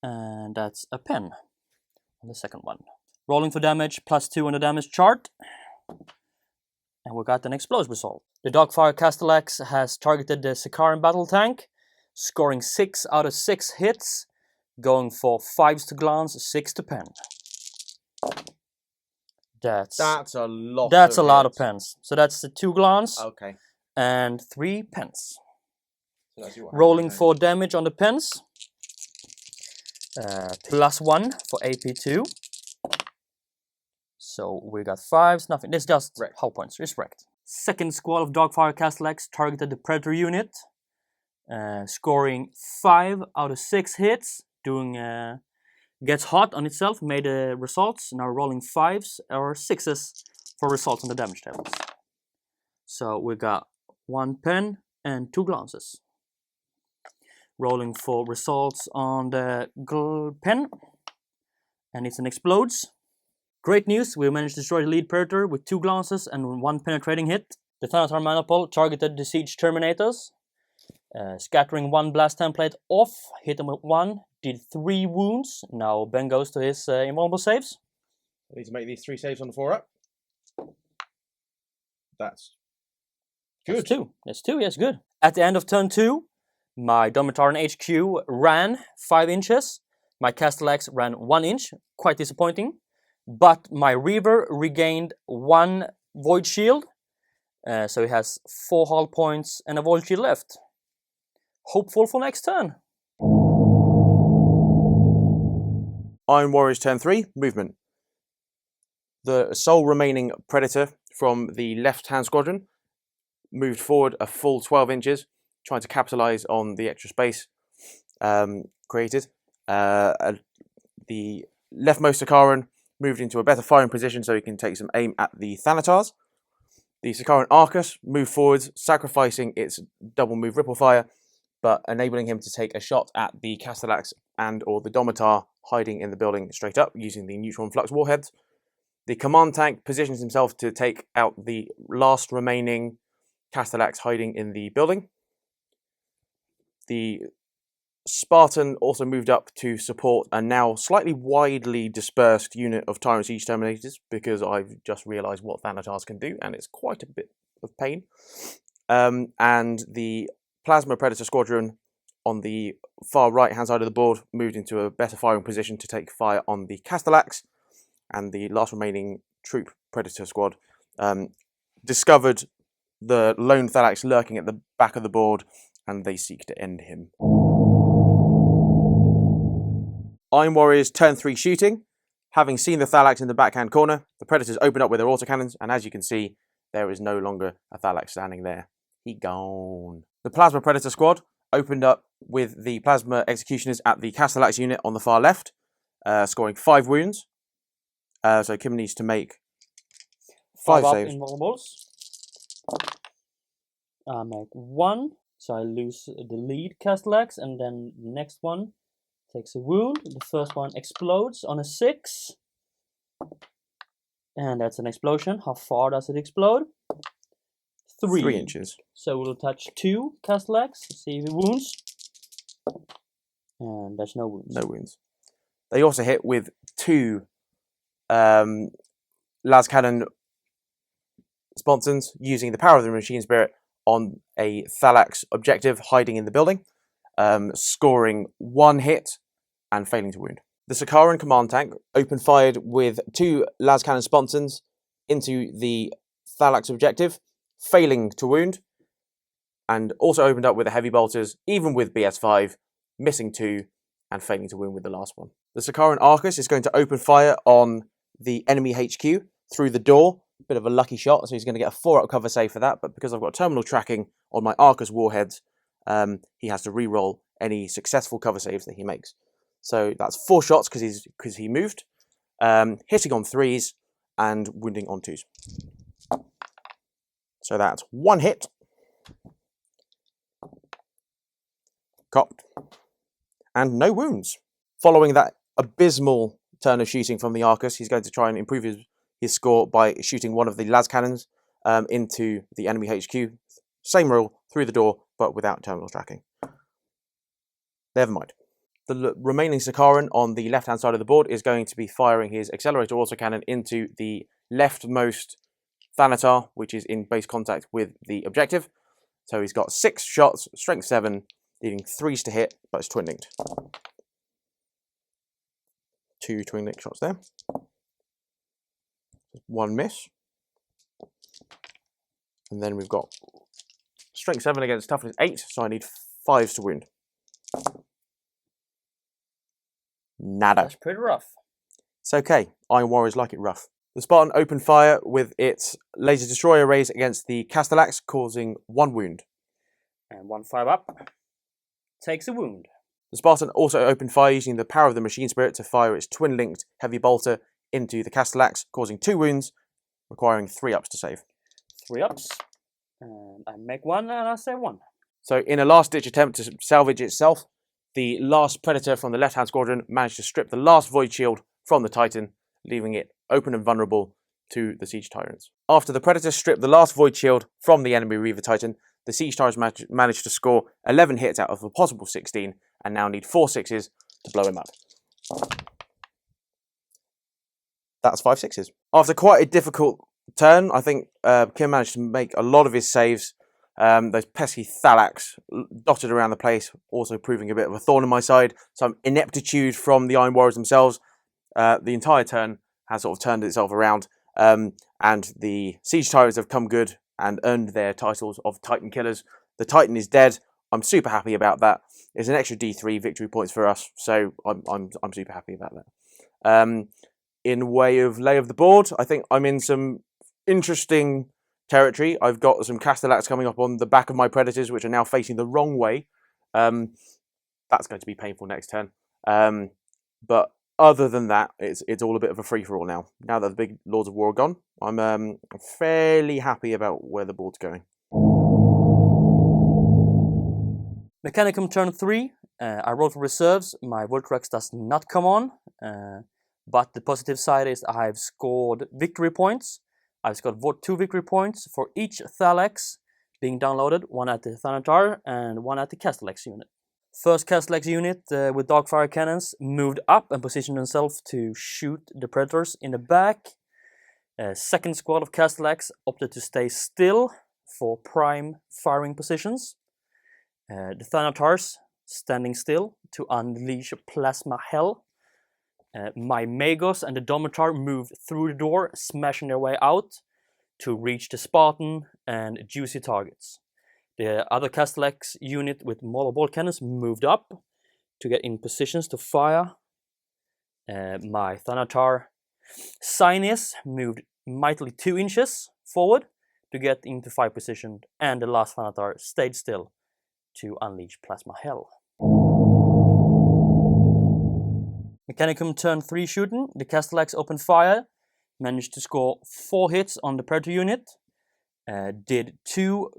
And that's a pen on the second one. Rolling for damage, plus 2 on the damage chart. And we got an explosive result. The Dogfire Castellax has targeted the Sakaran battle tank, scoring 6 out of 6 hits, going for 5s to glance, 6 to pen. That's a lot. That's a lot of pens. So that's the 2 glance and 3 pens. So rolling for damage on the pens. Plus 1 for AP2. So we got 5s, nothing. This is just hull points, it's wrecked. Second squad of Dogfire Castellax targeted the Predator unit, scoring 5 out of 6 hits, doing gets hot on itself, made results, now rolling 5s or 6s for results on the damage tables. So we got 1 pen and 2 glances. Rolling for results on the pen, and it's an explodes. Great news, we managed to destroy the lead Predator with 2 glances and 1 penetrating hit. The Thanatar Manipul targeted the Siege Terminators, scattering 1 blast template off, hit him with 1, did 3 wounds. Now Ben goes to his invulnerable saves. I need to make these 3 saves on the 4-up. That's good. That's 2. That's 2, yes, good. At the end of turn 2, my Domitaran HQ ran 5 inches. My Castellax ran 1 inch, quite disappointing. But my Reaver regained 1 void shield, so he has 4 hull points and a void shield left. Hopeful for next turn. Iron Warriors turn 3, movement. The sole remaining Predator from the left-hand squadron moved forward a full 12 inches, trying to capitalise on the extra space created. The leftmost Sakaran moved into a better firing position so he can take some aim at the Thanatars. The Sakaran Arcus moved forwards, sacrificing its double move ripple fire, but enabling him to take a shot at the Castellax and or the Domitar hiding in the building straight up using the neutron flux warheads. The command tank positions himself to take out the last remaining Castellax hiding in the building. The Spartan also moved up to support a now slightly widely dispersed unit of Tyrant Siege Terminators, because I've just realised what Thanatars can do, and it's quite a bit of pain. And the Plasma Predator Squadron on the far right-hand side of the board moved into a better firing position to take fire on the Castellax, and the last remaining Troop Predator Squad discovered the lone Thallax lurking at the back of the board, and they seek to end him. Iron Warriors turn 3 shooting. Having seen the Thallax in the backhand corner, the Predators open up with their autocannons, and as you can see, there is no longer a Thallax standing there. He gone. The Plasma Predator squad opened up with the Plasma Executioners at the Castellax unit on the far left, scoring 5 wounds. So Kim needs to make 5 saves. Invulnerables. I make 1, so I lose the lead Castellax, and then the next one takes a wound. The first one explodes on a 6. And that's an explosion. How far does it explode? 3 inches. So we'll touch 2 Thallax, see if it wounds. And there's no wounds. No wounds. They also hit with 2 las cannon sponsons using the power of the machine spirit on a Thallax objective hiding in the building, scoring 1 hit and failing to wound. The Sakaran command tank open fired with 2 las cannon sponsons into the Thallax objective, failing to wound, and also opened up with the heavy bolters, even with BS5, missing 2 and failing to wound with the last one. The Sakaran Arcus is going to open fire on the enemy HQ through the door. Bit of a lucky shot, so he's going to get a 4-up cover save for that, but because I've got terminal tracking on my Arcus warheads, he has to re-roll any successful cover saves that he makes. So that's 4 shots because he moved, hitting on 3s and wounding on 2s. So that's 1 hit, cocked, and no wounds. Following that abysmal turn of shooting from the Arcus, he's going to try and improve his score by shooting one of the las cannons into the enemy HQ. Same rule, through the door, but without terminal tracking. Never mind. The remaining Sakaran on the left-hand side of the board is going to be firing his accelerator autocannon into the leftmost Thanatar, which is in base contact with the objective. So he's got 6 shots, strength 7, leaving 3s to hit, but it's twin-linked. 2 twin-linked shots there. 1 miss. And then we've got strength 7 against toughness 8, so I need 5s to wound. Nada. That's pretty rough. It's okay. Iron Warriors like it rough. The Spartan opened fire with its laser destroyer rays against the Castellax, causing 1 wound. And 1 5-up takes a wound. The Spartan also opened fire using the power of the machine spirit to fire its twin-linked heavy bolter into the Castellax, causing 2 wounds, requiring 3-ups to save. 3-ups. And I make 1 and I save 1. So in a last-ditch attempt to salvage itself, the last Predator from the left-hand squadron managed to strip the last Void Shield from the Titan, leaving it open and vulnerable to the Siege Tyrants. After the Predator stripped the last Void Shield from the enemy Reaver Titan, the Siege Tyrants managed to score 11 hits out of a possible 16, and now need 4 6s to blow him up. That's 5 6s. After quite a difficult turn, I think Kim managed to make a lot of his saves. Those pesky Thallax dotted around the place, also proving a bit of a thorn in my side. Some ineptitude from the Iron Warriors themselves. The entire turn has sort of turned itself around, and the Siege Tyrants have come good and earned their titles of Titan Killers. The Titan is dead. I'm super happy about that. It's an extra D3 victory points for us, so I'm super happy about that. In way of lay of the board, I think I'm in some interesting territory. I've got some Castellax coming up on the back of my Predators, which are now facing the wrong way. That's going to be painful next turn. But other than that, it's all a bit of a free-for-all now. Now that the big Lords of War are gone, I'm fairly happy about where the board's going. Mechanicum turn 3. I rolled for reserves. My Voltrax does not come on. But the positive side is I've scored victory points. I've scored 2 victory points for each Thallax being downloaded, 1 at the Thanatar and 1 at the Castellax unit. First Castellax unit with Darkfire cannons moved up and positioned themselves to shoot the Predators in the back. Second squad of Castellax opted to stay still for prime firing positions. The Thanatars standing still to unleash plasma hell. My Magos and the Domitar moved through the door, smashing their way out to reach the Spartan and juicy targets. The other Castellax unit with Molotov cannons moved up to get in positions to fire. My Thanatar Sinus moved mightily 2 inches forward to get into fire position, and the last Thanatar stayed still to unleash plasma hell. Mechanicum turn 3 shooting. The Castellax opened fire, managed to score 4 hits on the Predator unit, did 2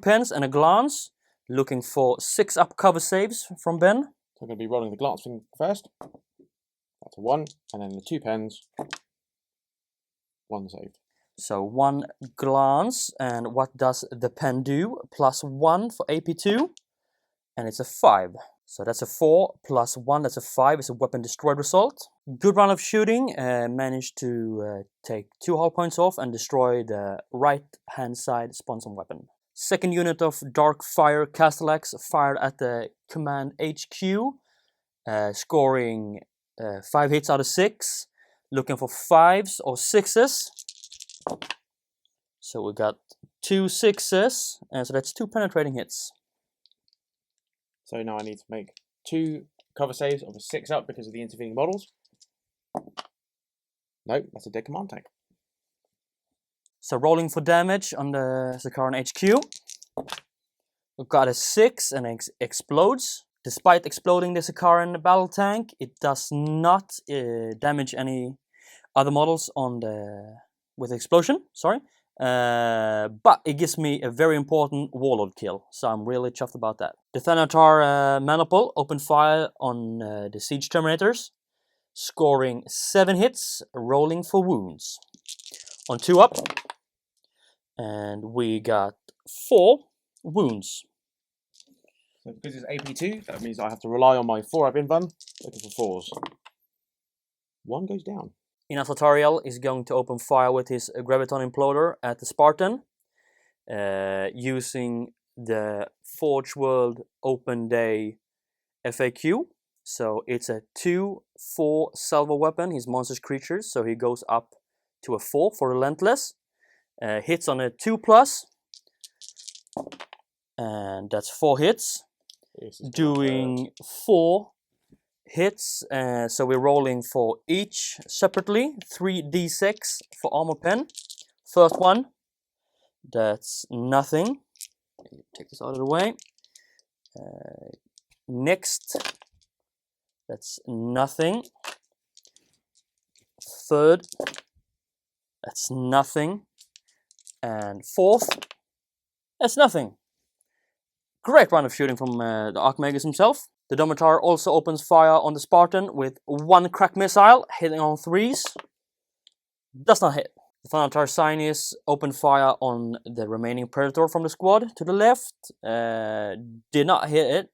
pens and a glance, looking for 6-up cover saves from Ben. So I'm going to be rolling the glance thing first. That's a 1, and then the 2 pens. 1 saved. So 1 glance, and what does the pen do? +1 for AP2, and it's a 5. So that's a 4 plus 1, that's a 5, it's a weapon destroyed result. Good round of shooting, managed to take 2 hull points off and destroy the right hand side sponson weapon. Second unit of Dark Fire Thallax fired at the command HQ, scoring 5 hits out of 6, looking for 5s or 6s. So we got 2 6s, and so that's 2 penetrating hits. So now I need to make 2 cover saves of a 6 up because of the intervening models. Nope, that's a dead command tank. So rolling for damage on the Sakaran HQ. We've got a 6 and it explodes. Despite exploding the Sakaran battle tank, it does not damage any other models on the with the explosion. Sorry. But it gives me a very important warlord kill, so I'm really chuffed about that. The Thanatar Maniple opened fire on the siege terminators, scoring 7 hits, rolling for wounds. On 2 up, and we got 4 wounds. So because it's AP2, that means I have to rely on my 4 up invuln, looking for 4s. 1 goes down. Inasatariel is going to open fire with his Graviton Imploder at the Spartan, using the Forge World Open Day FAQ. So it's a 2/4 salvo weapon, his monster's creatures, so he goes up to a 4 for Relentless. Hits on a 2+, and that's 4 hits, doing 4 hits, so we're rolling for each separately, 3d6 for armor pen. First one, that's nothing. Take this out of the way. Next, that's nothing. Third, that's nothing. And fourth, that's nothing. Great round of shooting from the Magos himself. The Domitar also opens fire on the Spartan with 1 crack missile, hitting on 3s. Does not hit. The Thanatar Sinus opened fire on the remaining Predator from the squad to the left. Did not hit it.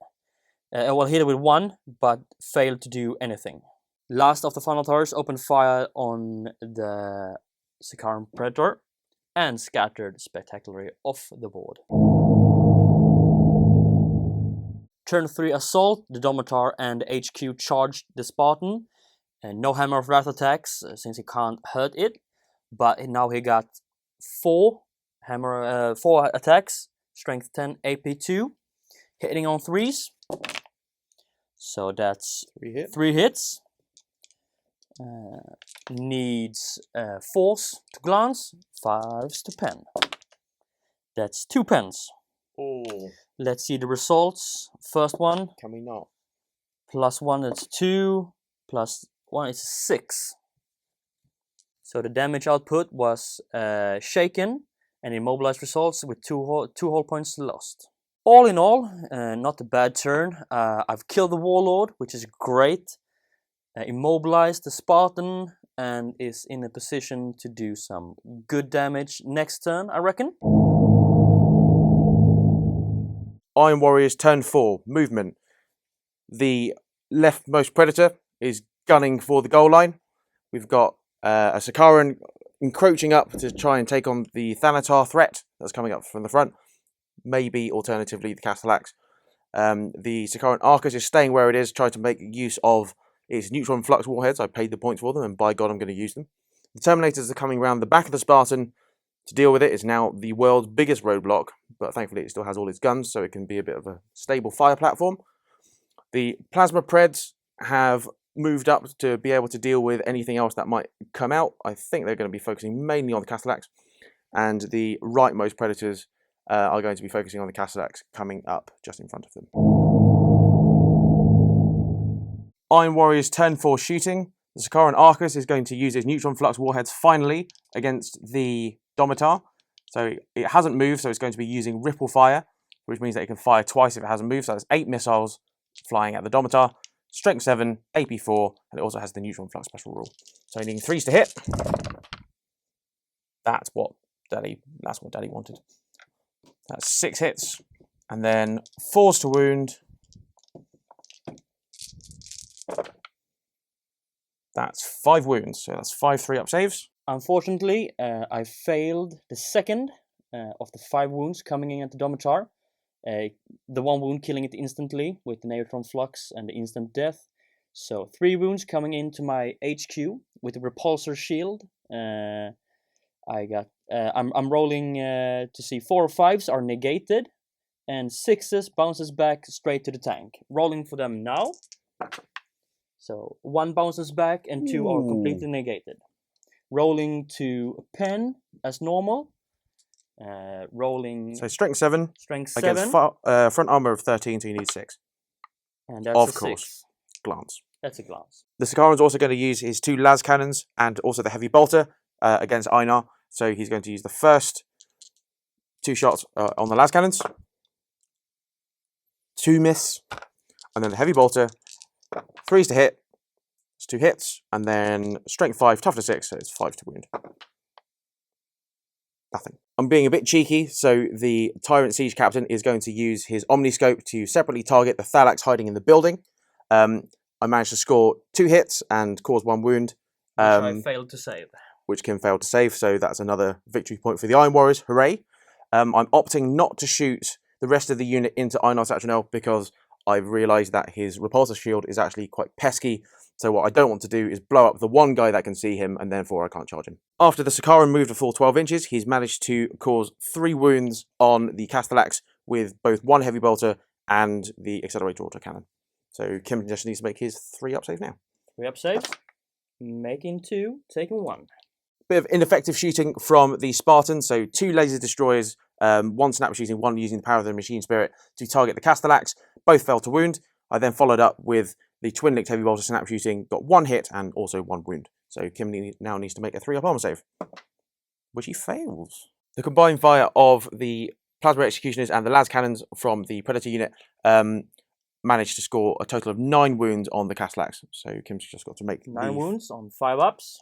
Well, hit it with 1, but failed to do anything. Last of the Thanatars opened fire on the Sakaran Predator and scattered spectacularly off the board. Turn 3 Assault, the Domitar and HQ charged the Spartan. And no Hammer of Wrath attacks, since he can't hurt it. But now he got 4 attacks, strength 10, AP2, hitting on 3s. So that's 3 hits. Needs 4s to glance, 5s to pen. That's 2 pens. Oh. Let's see the results. First one. Can we not? +1, that's 2. +1 is 6. So the damage output was shaken and immobilized results with 2 hull points lost. All in all, not a bad turn. I've killed the Warlord, which is great. Immobilized the Spartan and is in a position to do some good damage next turn, I reckon. Iron Warriors turn 4, movement. The leftmost Predator is gunning for the goal line. We've got a Sakaran encroaching up to try and take on the Thanatar threat that's coming up from the front. Maybe, alternatively, the Thallax. The Sakaran Arcus is staying where it is, trying to make use of its neutron flux warheads. I paid the points for them, and by God, I'm going to use them. The Terminators are coming around the back of the Spartan. To deal with it is now the world's biggest roadblock, but thankfully it still has all its guns, so it can be a bit of a stable fire platform. The Plasma Preds have moved up to be able to deal with anything else that might come out. I think they're going to be focusing mainly on the Thallax, and the rightmost Predators are going to be focusing on the Thallax coming up just in front of them. Iron Warriors turn 4 shooting. The Sakaran Arcus is going to use its neutron flux warheads finally against the Domitar. So it hasn't moved, so it's going to be using ripple fire, which means that it can fire twice if it hasn't moved. So that's 8 missiles flying at the Domitar. Strength 7, AP4, and it also has the neutron flux special rule. So needing 3s to hit. That's what Daddy wanted. That's 6 hits, and then 4s to wound. That's 5 wounds, so that's 5 3-up saves. Unfortunately, I failed the second of the 5 wounds coming in at the Domitar. The 1 wound killing it instantly with the neutron flux and the instant death. So 3 wounds coming into my HQ with the repulsor shield. I'm rolling to see 4 or 5s are negated, and 6s bounces back straight to the tank. Rolling for them now. So 1 bounces back and 2 are completely negated. Rolling to pen as normal. Rolling. So strength 7. Strength 7. Against front armor of 13, so you need 6. And that's of a course. 6. Glance. That's a glance. The Sakaran's also going to use his 2 las cannons and also the heavy bolter against Einar. So he's going to use the first 2 shots on the las cannons. 2 miss, and then the heavy bolter. 3s to hit. It's 2 hits, and then strength 5, toughness 6, so it's 5 to wound. Nothing. I'm being a bit cheeky, so the Tyrant Siege Captain is going to use his Omniscope to separately target the Thallax hiding in the building. I managed to score 2 hits and cause 1 wound. Which I failed to save. Which Kim failed to save, so that's another victory point for the Iron Warriors. Hooray! I'm opting not to shoot the rest of the unit into Einar's Satchel because I've realised that his repulsor shield is actually quite pesky. So what I don't want to do is blow up the 1 guy that can see him, and therefore I can't charge him. After the Sakaran moved a full 12 inches, he's managed to cause 3 wounds on the Castellax with both 1 heavy bolter and the accelerator autocannon. So Kim just needs to make his 3-up save now. 3-up saves. Making 2, taking 1. Bit of ineffective shooting from the Spartan. So 2 laser destroyers, 1 snap shooting, 1 using the power of the machine spirit to target the Castellax. Both fell to wound. I then followed up with the twin-linked heavy bolter snap shooting, got 1 hit and also 1 wound. So Kim now needs to make a 3-up armor save, which he fails. The combined fire of the plasma executioners and the las cannons from the Predator unit managed to score a total of 9 wounds on the Castellax. So Kim's just got to make 9 wounds on 5 ups.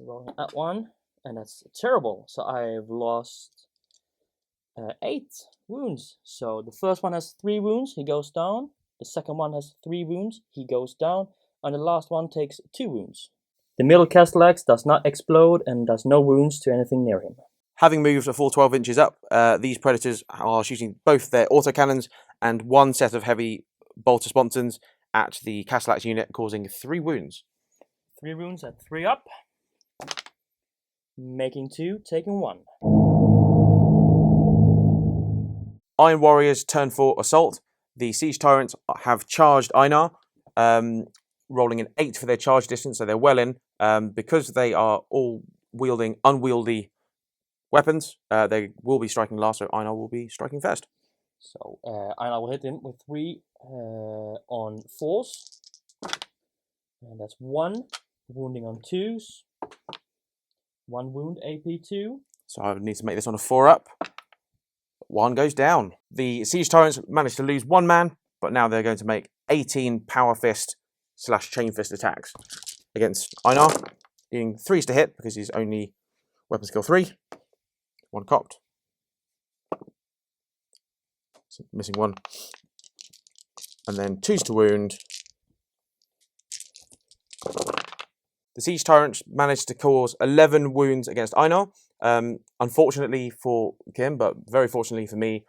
Rolling that one, and that's terrible. So I've lost 8 wounds. So the first one has 3 wounds, he goes down. The second one has 3 wounds, he goes down. And the last one takes 2 wounds. The middle Castellax does not explode and does no wounds to anything near him. Having moved a full 12 inches up, these Predators are shooting both their autocannons and 1 set of heavy bolter sponsons at the Castellax unit, causing 3 wounds. 3 wounds at 3 up. Making 2, taking 1. Iron Warriors turn 4 assault. The Siege Tyrants have charged Einar, rolling an 8 for their charge distance, so they're well in. Because they are all wielding unwieldy weapons, they will be striking last, so Einar will be striking first. So Einar will hit him with 3 on 4s. And that's 1. Wounding on 2s. 1 wound, AP2. So I would need to make this on a 4-up. 1 goes down. The Siege Tyrants managed to lose 1 man, but now they're going to make 18 Power Fist / Chain Fist attacks against Einar, doing 3s to hit because he's only weapon skill 3. 1 cocked. So missing 1. And then 2s to wound. The Siege Tyrants managed to cause 11 wounds against Einar. Unfortunately for Kim, but very fortunately for me,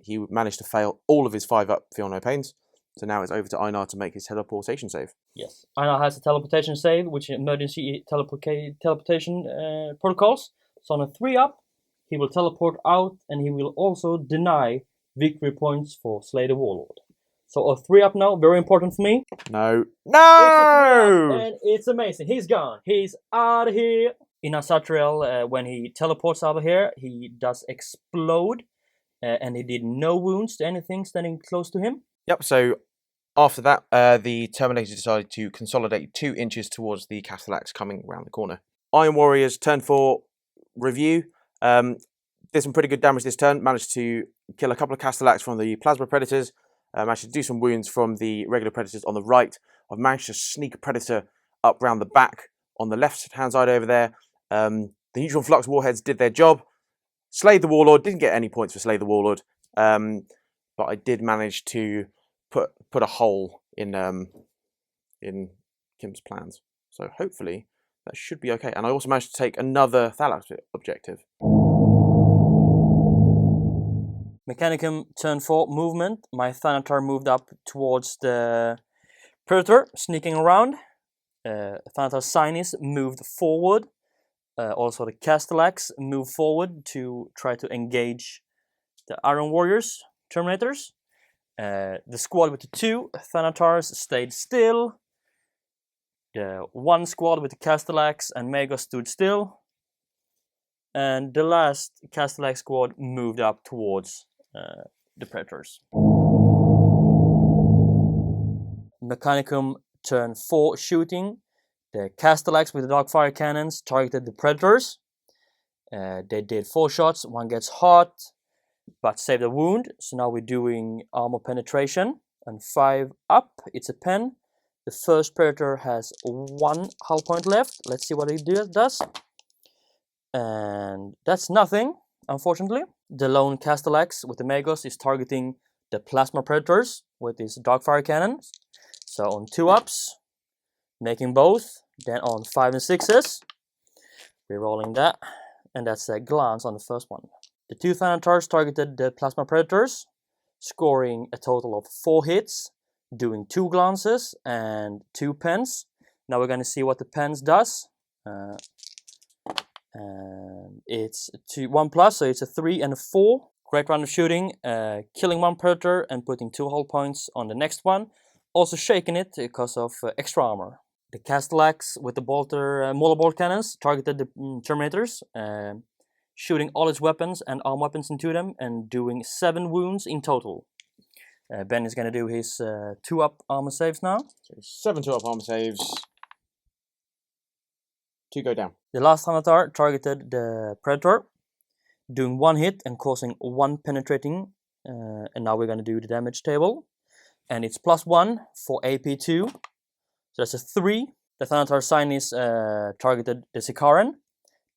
he managed to fail all of his 5-up Feel No Pains. So now it's over to Einar to make his teleportation save. Yes, Einar has a teleportation save, which is emergency teleportation protocols. So on a 3-up, he will teleport out, and he will also deny victory points for Slay the Warlord. So a 3-up now, very important for me. No. No! And it's amazing. He's gone. He's out of here. In Asatriel, when he teleports out of here, he does explode. And he did no wounds to anything standing close to him. Yep, so after that, the Terminator decided to consolidate 2 inches towards the Castellax coming around the corner. Iron Warriors, turn 4, review. Did some pretty good damage this turn. Managed to kill a couple of Castellax from the Plasma Predators. Managed to do some wounds from the regular Predators on the right. I've managed to sneak a Predator up round the back on the left-hand side over there. The neutron flux warheads did their job. Slayed the Warlord. Didn't get any points for Slay the Warlord. But I did manage to put a hole in Kim's plans. So hopefully that should be okay. And I also managed to take another Thallax objective. Mechanicum turn 4 movement. My Thanatar moved up towards the Predator, sneaking around. Thanatar Sinis moved forward. Also the Castellax moved forward to try to engage the Iron Warriors, Terminators. The squad with the 2 Thanatars stayed still. The 1 squad with the Castellax and Magos stood still. And the last Castellax squad moved up towards the Predators. Mechanicum turn 4 shooting. The Castellax with the Darkfire cannons targeted the Predators. They did 4 shots, 1 gets hot, but saved a wound. So now we're doing armor penetration. And 5 up, it's a pen. The first Predator has 1 hull point left. Let's see what he does. And that's nothing, unfortunately. The lone Castellax with the Magos is targeting the Plasma Predators with his Darkfire cannons. So on 2 ups, making both. Then on 5 and 6s, rerolling that. And that's a glance on the first one. The 2 Thanatars targeted the Plasma Predators, scoring a total of 4 hits, doing 2 glances and 2 pens. Now we're going to see what the pens does. And it's 1+, so it's a 3 and a 4. Great round of shooting, killing 1 Predator and putting 2 hull points on the next one. Also shaking it because of extra armor. The Castellax with the Mauler bolt cannons targeted the Terminators, shooting all its weapons and arm weapons into them and doing 7 wounds in total. Ben is going to do his 2-up armor saves now. So 7 2-up armor saves. 2 go down. The last Thanatar targeted the Predator, doing 1 hit and causing 1 penetrating. And now we're going to do the damage table. And it's +1 for AP2. So that's a 3. The Thanatar Sinis targeted the Sicaran,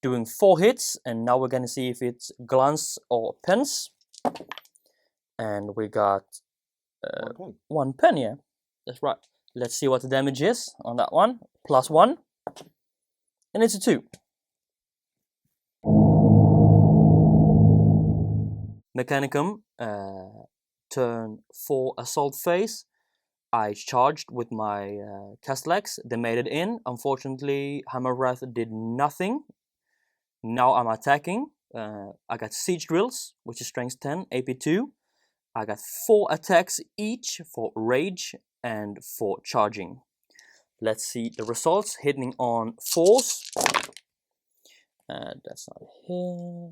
doing 4 hits. And now we're going to see if it's glance or pens. And we got 1 pen, yeah. That's right. Let's see what the damage is on that one. +1. And it's a 2. Mechanicum, turn 4 assault phase. I charged with my Castellax. They made it in. Unfortunately, Hammer Wrath did nothing. Now I'm attacking. I got siege drills, which is strength 10, AP2. I got 4 attacks each for rage and for charging. Let's see the results. Hitting on 4s. That's not here.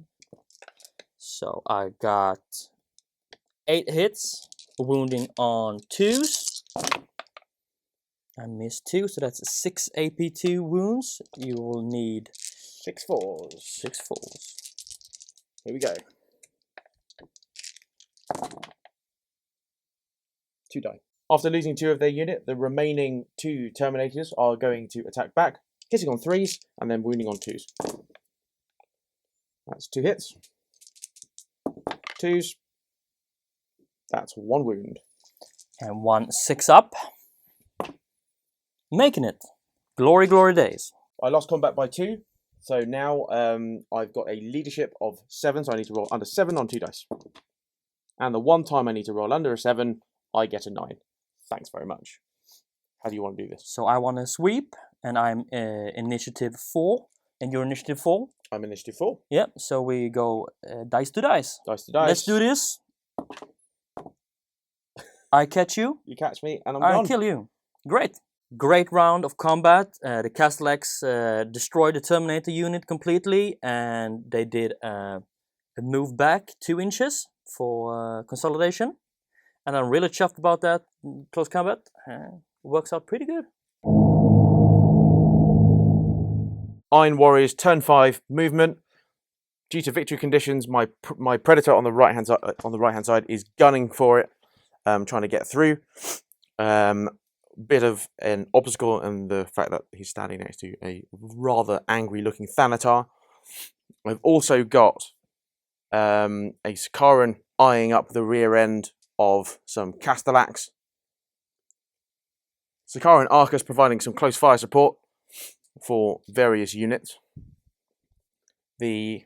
So I got 8 hits, wounding on 2s. I missed 2, so that's 6 AP2 wounds. You will need 6 4s. 6 4s. Here we go. 2 die. After losing 2 of their unit, the remaining 2 Terminators are going to attack back, hitting on 3s and then wounding on 2s. That's 2 hits. 2s. That's 1 wound. And 1 6-up. Making it. Glory, glory days. I lost combat by 2, so now I've got a leadership of 7, so I need to roll under 7 on 2 dice. And the one time I need to roll under a 7, I get a 9. Thanks very much. How do you want to do this? So I want to sweep, and I'm initiative 4, and you're initiative 4. I'm initiative 4. Yep, so we go dice to dice. Dice to dice. Let's do this. I catch you. You catch me, and I'm I gone. kill you. Great. Great round of combat. The Castellax destroyed the Terminator unit completely, and they did a move back 2 inches for consolidation. And I'm really chuffed about that. Close combat works out pretty good. Iron Warriors turn 5 movement. Due to victory conditions, my Predator on the right hand side is gunning for it, trying to get through. bit of an obstacle in the fact that he's standing next to a rather angry looking Thanatar. I've also got a Sakaran eyeing up the rear end of some Castellax. Sakaran Arcus providing some close fire support for various units. The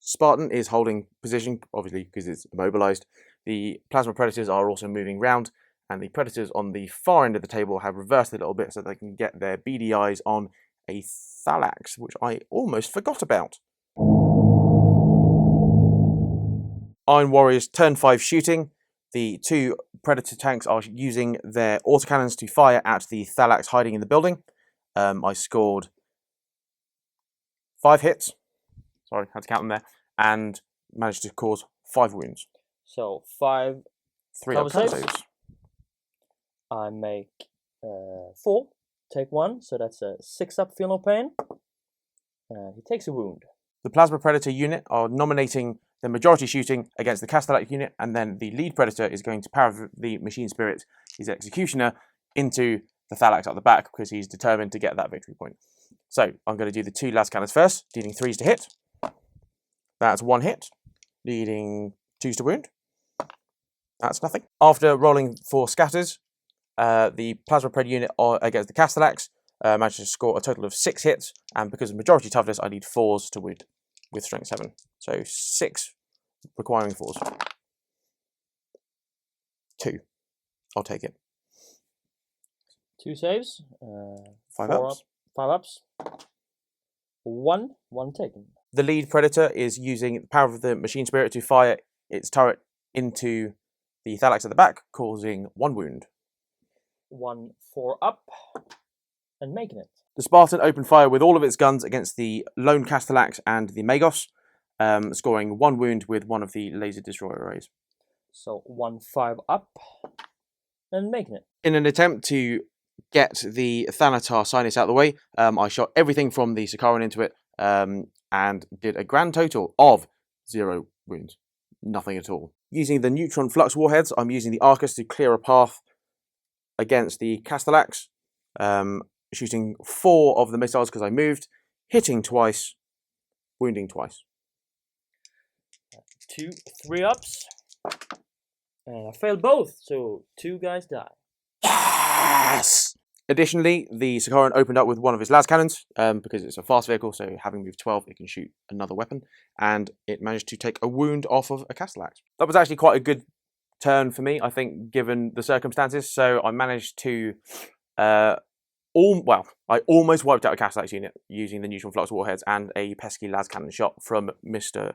Spartan is holding position, obviously because it's immobilized. The Plasma Predators are also moving round, and the Predators on the far end of the table have reversed a little bit so they can get their beady eyes on a Thallax, which I almost forgot about. Iron Warriors turn 5 shooting. The 2 Predator tanks are using their autocannons to fire at the Thallax hiding in the building. I scored 5 hits. Sorry, had to count them there. And managed to cause 5 wounds. So 5 3 cover up saves. saves. I make 4, take 1, so that's a 6 up, feel no pain. And he takes a wound. The Plasma Predator unit are nominating the majority shooting against the Castellax unit, and then the lead Predator is going to power the Machine Spirit, his Executioner, into the Thallax at the back because he's determined to get that victory point. So I'm going to do the 2 las cannons first, dealing 3s to hit. That's 1 hit, leading 2s to wound. That's nothing. After rolling 4 scatters, the Plasma Pred unit against the Castellax managed to score a total of 6 hits, and because of majority toughness, I need 4s to wound with strength 7. So 6 requiring 4s. 2. I'll take it. 2 saves. 5 4 ups. 5 ups. 1 taken. The lead Predator is using the power of the Machine Spirit to fire its turret into the Thallax at the back, causing 1 wound. 1 4 up and making it. The Spartan opened fire with all of its guns against the lone Castellax and the Magos, scoring 1 wound with one of the laser destroyer arrays. So 1 5 up and making it. In an attempt to get the Thanatar Sinus out of the way, I shot everything from the Sakaran into it and did a grand total of 0 wounds. Nothing at all. Using the neutron flux warheads, I'm using the Arcus to clear a path against the Castellax, shooting 4 of the missiles because I moved, hitting twice, wounding twice. 2 3 ups. And I failed both, so 2 guys die. Yes! Additionally, the Sakaran opened up with one of his las cannons, because it's a fast vehicle, so having moved 12, it can shoot another weapon, and it managed to take a wound off of a Castellax. That was actually quite a good turn for me, I think, given the circumstances, so I managed to... I almost wiped out a Castellax unit using the neutron flux warheads and a pesky las cannon shot from Mr.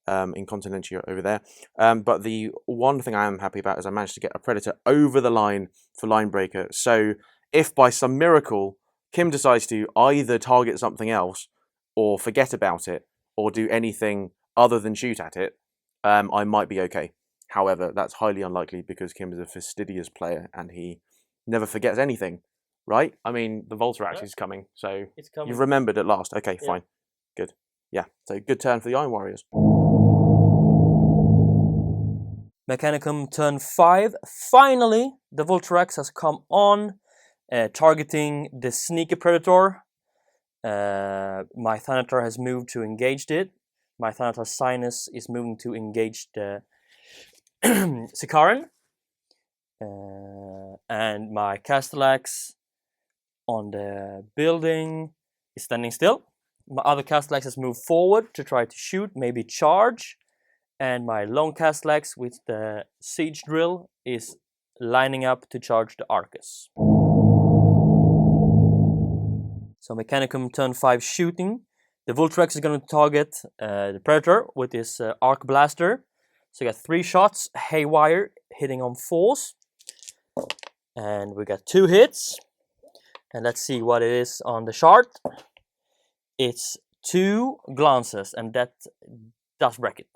Incontinentia over there. But the one thing I am happy about is I managed to get a Predator over the line for line breaker. So if by some miracle Kim decides to either target something else or forget about it or do anything other than shoot at it, I might be okay. However, that's highly unlikely because Kim is a fastidious player and he never forgets anything, right? I mean, the Voltarax is coming, so It's coming. you've remembered at last. Okay, Yeah. fine. Good. Yeah, so good turn for the Iron Warriors. Mechanicum turn 5. Finally, the Voltarax has come on, targeting the sneaky Predator. My Thanatar has moved to engage it. My Thanatar Sinus is moving to engage the Sakaran. And my Castellax on the building is standing still. My other Castellax has moved forward to try to shoot, maybe charge. And my lone Castellax with the siege drill is lining up to charge the Arcus. So Mechanicum turn 5 shooting. The Voltarax is going to target the Predator with his Arc Blaster. So we got 3 shots, haywire, hitting on 4s. And we got 2 hits. And let's see what it is on the chart. It's 2 glances, and that does break it.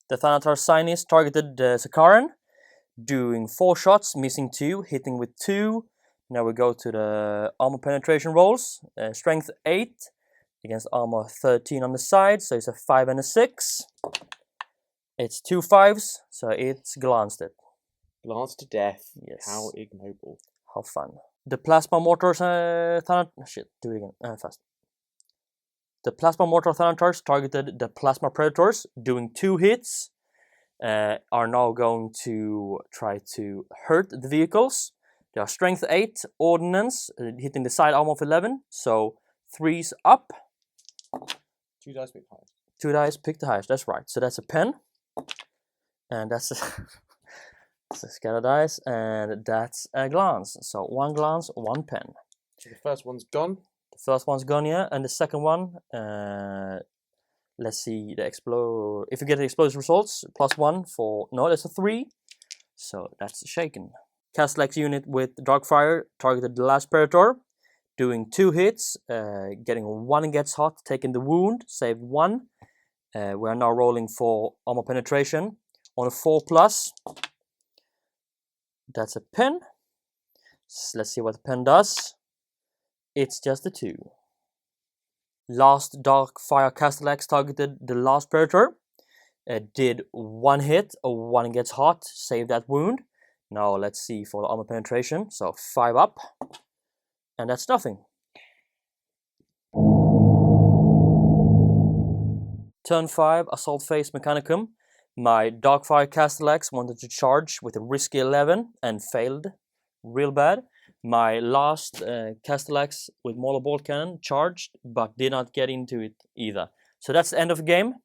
The Thanatar Sinus targeted the Sakaran, doing 4 shots, missing 2, hitting with 2. Now we go to the armor penetration rolls. Strength 8 against armor 13 on the side, so it's a 5 and a 6. It's 2 5s, so it's glanced it. Glanced to death. Yes. How ignoble. How fun. The plasma mortars, shit, do it again, fast. The plasma mortar Thanatars targeted the plasma predators, doing 2 hits. Are now going to try to hurt the vehicles. They are strength 8, ordnance, hitting the side arm of 11, so 3's up. 2 dice pick the highest. 2 dice pick the highest, that's right. So that's a pen, and that's a, that's a scatter dice, and that's a glance. So 1 glance, 1 pen. So the first one's gone. The first one's gone, yeah, and the second one, let's see the explode. If you get the explosive results, +1 for no, that's a 3. So that's shaken. Thallax unit with Darkfire targeted the last predator, doing 2 hits, getting 1 gets hot, taking the wound, saved 1. We are now rolling for armor penetration on a 4+. That's a pen. Let's see what the pen does. It's just a 2. Last Darkfire Thallax targeted the last predator. Did 1 hit, 1 gets hot, save that wound. Now let's see for the armor penetration. So 5 up, and that's nothing. Turn 5, assault phase Mechanicum. My Darkfire Thallax wanted to charge with a risky 11 and failed real bad. My last Thallax with Mauler Bolt Cannon charged, but did not get into it either. So that's the end of the game.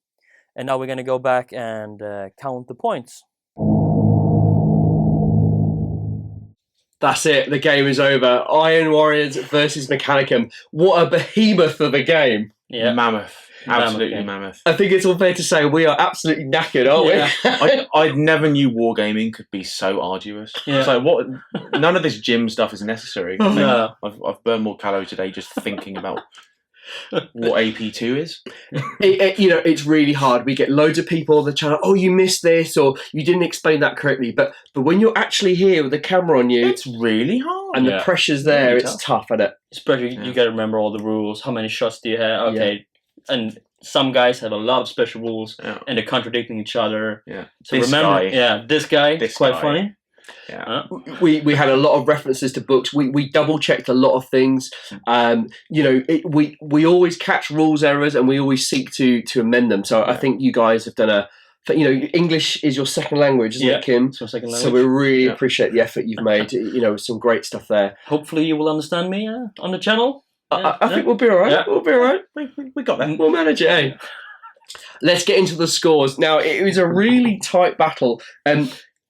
And now we're going to go back and count the points. That's it. The game is over. Iron Warriors versus Mechanicum. What a behemoth of a game. Yeah. Mammoth. Absolutely mammoth. I think it's all fair to say we are absolutely knackered, aren't we? I never knew wargaming could be so arduous. Yeah. So what? None of this gym stuff is necessary. No. I've burned more calories today just thinking about what AP2 is. It's really hard. We get loads of people on the channel. Oh, you missed this, or you didn't explain that correctly. But when you're actually here with the camera on you, It's really hard. and the pressure's there. Really It's tough, isn't it? Especially you got to remember all the rules. How many shots do you have? Okay, and some guys have a lot of special rules, and they're contradicting each other. Yeah. So This remember, guy. this guy, This quite guy. funny. Yeah. We had a lot of references to books. We double checked a lot of things. We always catch rules errors, and we always seek to amend them. So I think you guys have done English is your second language, isn't it, Kim? It's my second language. So we really appreciate the effort you've made. Some great stuff there. Hopefully you will understand me on the channel. I think we'll be all right. Yeah. We'll be all right. We got that. We'll manage it, eh? Let's get into the scores. Now, it was a really tight battle.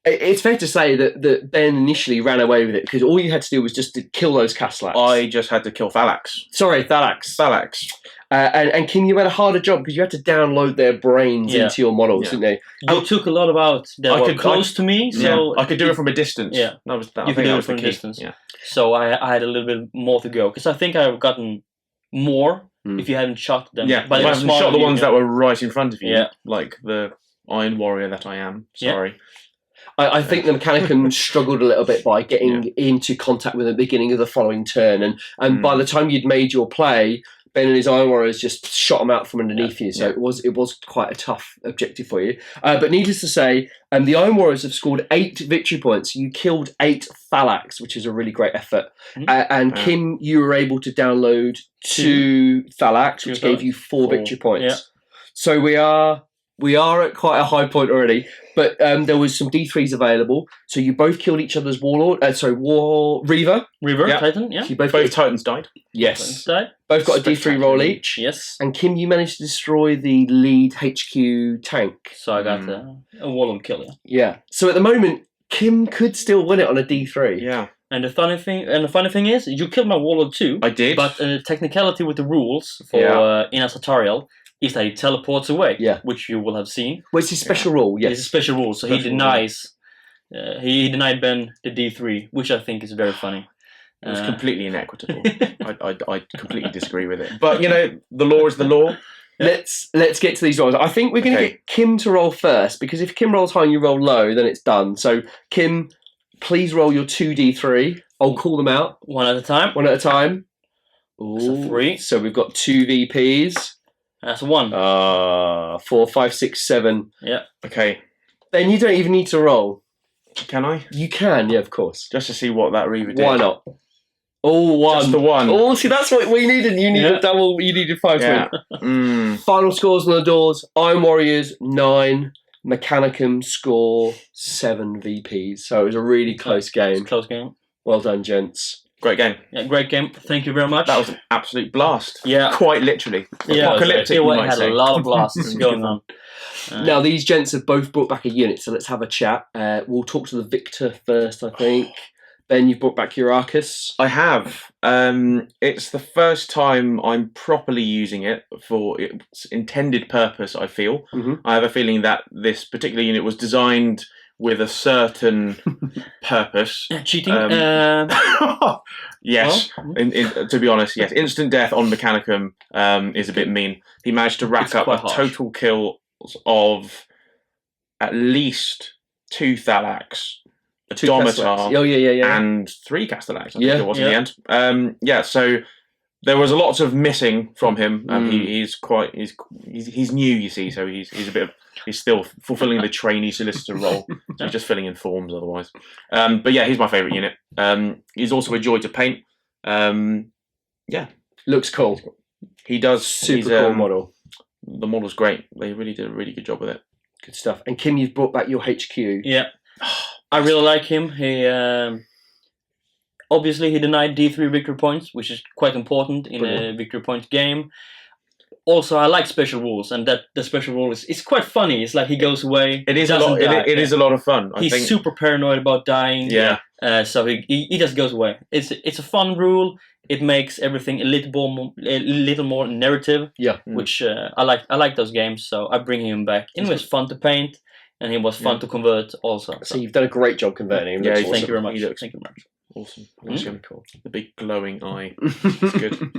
It's fair to say that Ben initially ran away with it because all you had to do was just to kill those Thallax. I just had to kill Thallax. Sorry, Thallax. Thallax. And Kim, you had a harder job because you had to download their brains into your models, didn't you? You took a lot of out that were close to me, so I could do it from a distance. Yeah, that was that. You could do it from a distance. Yeah. So I had a little bit more to go because I think I've gotten more if you hadn't shot them. Yeah, but I haven't shot the ones that were right in front of you. Yeah. Like the Iron Warrior that I am. Sorry. I think the Mechanicum struggled a little bit by getting into contact with the beginning of the following turn, and by the time you'd made your play, Ben and his Iron Warriors just shot them out from underneath you. So it was quite a tough objective for you. But needless to say, the Iron Warriors have scored 8 victory points. You killed 8 Thallax, which is a really great effort. And Kim, you were able to download 2 Thallax, which gave you 4 victory points. Yeah. So we are at quite a high point already, but there was some D3s available. So you both killed each other's Warlord. Reaver Titan. Yeah. So you Both Titans died. Yes. Died. Both got a D3 roll each. Yes. And Kim, you managed to destroy the lead HQ tank. So I got a Warlord kill. Yeah. So at the moment, Kim could still win it on a D3. Yeah. And the funny thing is, you killed my Warlord too. I did. But technicality with the rules for in a tutorial is that he teleports away. Yeah. Which you will have seen. Well, it's his special rule. Yes. It's a special rule. So he denies. He denied Ben the D3, which I think is very funny. It was completely inequitable. I completely disagree with it. But the law is the law. Let's get to these rolls. I think we're going to get Kim to roll first, because if Kim rolls high and you roll low, then it's done. So Kim, please roll your 2d3. I'll call them out. One at a time. Ooh, That's a 3. So we've got 2 VPs. That's a 1. 4, 5, 6, 7. Yeah. Okay. Then you don't even need to roll. Can I? You can, yeah, of course. Just to see what that Reaver did. Why not? Oh, one. Just the one. Oh, see, that's what we needed. You needed double. You needed 5 to win. Final scores on the doors. Iron Warriors 9. Mechanicum score 7 VPs. So it was a really close game. Close game. Well done, gents. Great game. Yeah, great game. Thank you very much. That was an absolute blast. Yeah. Quite literally. Yeah, Apocalyptic, it you might had say. a lot of blasts going on. Now, these gents have both brought back a unit, so let's have a chat. We'll talk to the victor first, I think. Ben, you've brought back your Arcus. I have. It's the first time I'm properly using it for its intended purpose, I feel. I have a feeling that this particular unit was designed with a certain purpose. Cheating? Yes. To be honest, yes. Instant death on Mechanicum is a bit mean. He managed to rack up a total kills of at least 2 Thallax, a Domitar, and 3 Castellax, I think it was in the end. So there was a lot of missing from him. He's new, you see, so he's still fulfilling the trainee solicitor role. So he's just filling in forms otherwise. But yeah, he's my favourite unit. He's also a joy to paint. Looks cool. He does. Super cool model. The model's great. They really did a really good job with it. Good stuff. And Kim, you've brought back your HQ. Yeah. I really like him. He obviously he denied D3 victory points, which is quite important in a victory point game. Also, I like special rules, and that the special rule is quite funny. It's like he goes away. It is a lot. It is a lot of fun. I think he's super paranoid about dying. Yeah. So he just goes away. It's a fun rule. It makes everything a little more narrative. Yeah. Which I like. I like those games, so I bring him back. It was fun to paint, and it was fun to convert also. So you've done a great job converting him. Yeah, thank you very much. Thank you very much. Awesome. Really cool. The big glowing eye. It's good.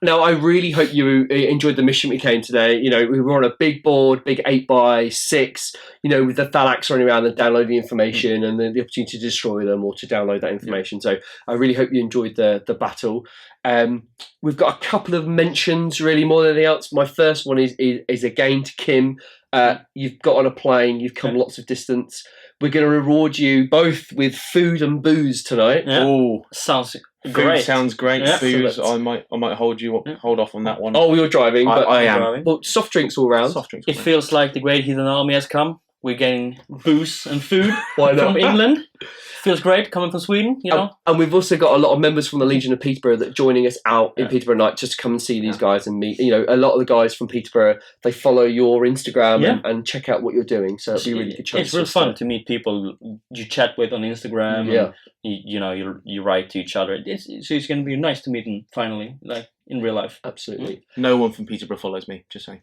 Now, I really hope you enjoyed the mission we came today. You know, we were on a big board, big 8x6, you know, with the Thallax running around and downloading information and the opportunity to destroy them or to download that information. So I really hope you enjoyed the battle. We've got a couple of mentions, really, more than anything else. My first one is again to Kim. You've got on a plane, you've come lots of distance. We're going to reward you both with food and booze tonight. Yeah. Oh, sounds food great. Sounds great. Yeah. Booze, I might hold off on that one. Oh, you're driving, but I am. Well, soft drinks all round. Soft drinks. It feels like the Great Heathen Army has come. We're getting booze and food Why not? from England. Feels great coming from Sweden, you know. And we've also got a lot of members from the Legion of Peterborough that are joining us out in Peterborough night just to come and see these guys and meet. You know, a lot of the guys from Peterborough, they follow your Instagram and check out what you're doing. So it'll be a really good chance. It's real fun to meet people you chat with on Instagram. Yeah. And you write to each other. It's going to be nice to meet them finally, like in real life. Absolutely. No one from Peterborough follows me. Just saying.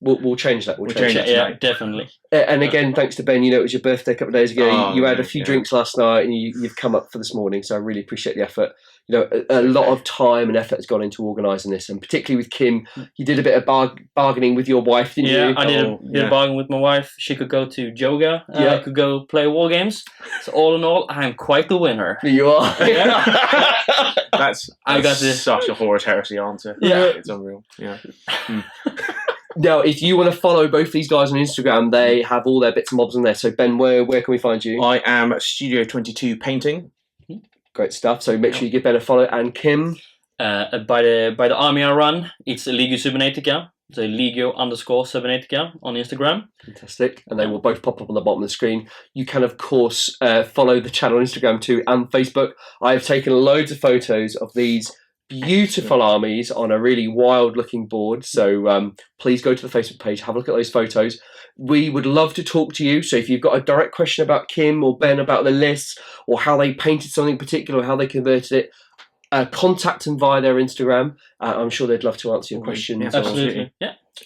We'll change that. We'll change that. Yeah, definitely. And again, thanks to Ben. You know, it was your birthday a couple of days ago. Oh, you had a few drinks last night, and you've come up for this morning. So I really appreciate the effort. You know, a lot of time and effort has gone into organising this, and particularly with Kim, you did a bit of bargaining with your wife, didn't you? Yeah, I did a bargain with my wife. She could go to yoga. I could go play war games. So all in all, I'm quite the winner. You are. That's I got this. Such a Horus Heresy answer. Yeah, it's unreal. Yeah. Now, if you want to follow both these guys on Instagram, they have all their bits and bobs on there. So, Ben, where can we find you? I am Studio 22 painting. Great stuff. So make sure you give Ben a follow. And Kim? By the army I run, it's Legio Cybernetica. So Legio_Cybernetica on Instagram. Fantastic. And they will both pop up on the bottom of the screen. You can, of course, follow the channel on Instagram too and Facebook. I have taken loads of photos of these beautiful armies on a really wild looking board, so please go to the Facebook page, have a look at those photos. We would love to talk to you, so if you've got a direct question about Kim or Ben about the lists or how they painted something particular or how they converted it, contact them via their Instagram. I'm sure they'd love to answer your questions. Absolutely.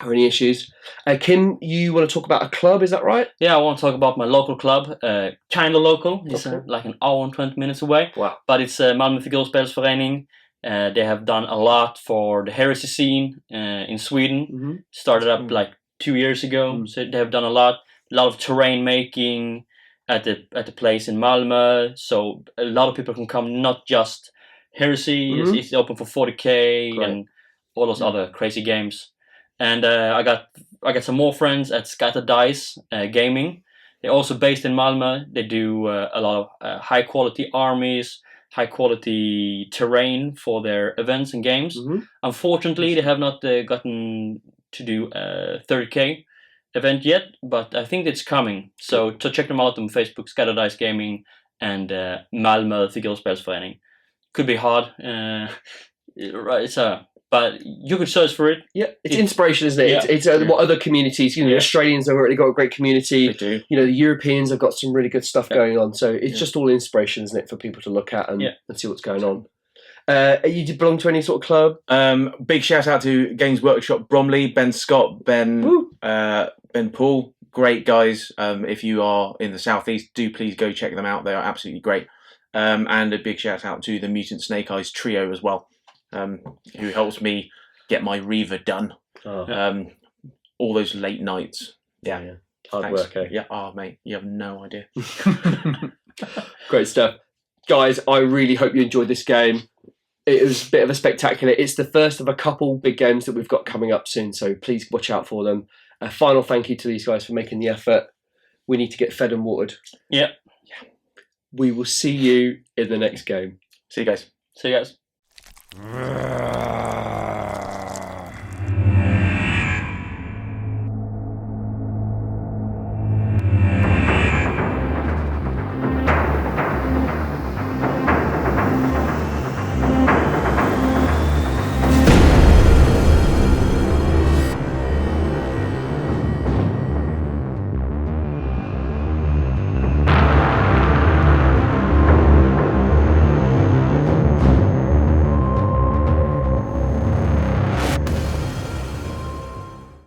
Or any issues. Kim, you want to talk about a club, is that right? Yeah, I want to talk about my local club, kind of local. It's like an hour and 20 minutes away. Wow. But it's Malmö Figurspelsförening. They have done a lot for the heresy scene in Sweden. Started up like 2 years ago, so they have done a lot of terrain making at the place in Malmö. So a lot of people can come, not just heresy. It's open for 40k and all those other crazy games. And I got some more friends at Scatter Dice Gaming. They're also based in Malmö. They do a lot of high quality armies, high quality terrain for their events and games. Unfortunately, they have not gotten to do a 30K event yet, but I think it's coming. So to check them out on Facebook, Scattered Dice Gaming and Malmö Figurspelsförening. Could be hard, right? But you could search for it. Yeah, it's inspiration, isn't it? Yeah. It's what other communities, the Australians have already got a great community. They do. The Europeans have got some really good stuff going on. So it's just all inspiration, isn't it, for people to look at and see what's going on. You belong to any sort of club? Big shout out to Games Workshop Bromley, Ben Scott, Ben Paul. Great guys. If you are in the southeast, do please go check them out. They are absolutely great. And a big shout out to the Mutant Snake Eyes trio as well. Who helps me get my Reaver done. All those late nights. Yeah. Hard work, eh? Yeah. Oh, mate, you have no idea. Great stuff. Guys, I really hope you enjoyed this game. It was a bit of a spectacular. It's the first of a couple big games that we've got coming up soon, so please watch out for them. A final thank you to these guys for making the effort. We need to get fed and watered. Yeah. We will see you in the next game. See you guys. See you guys.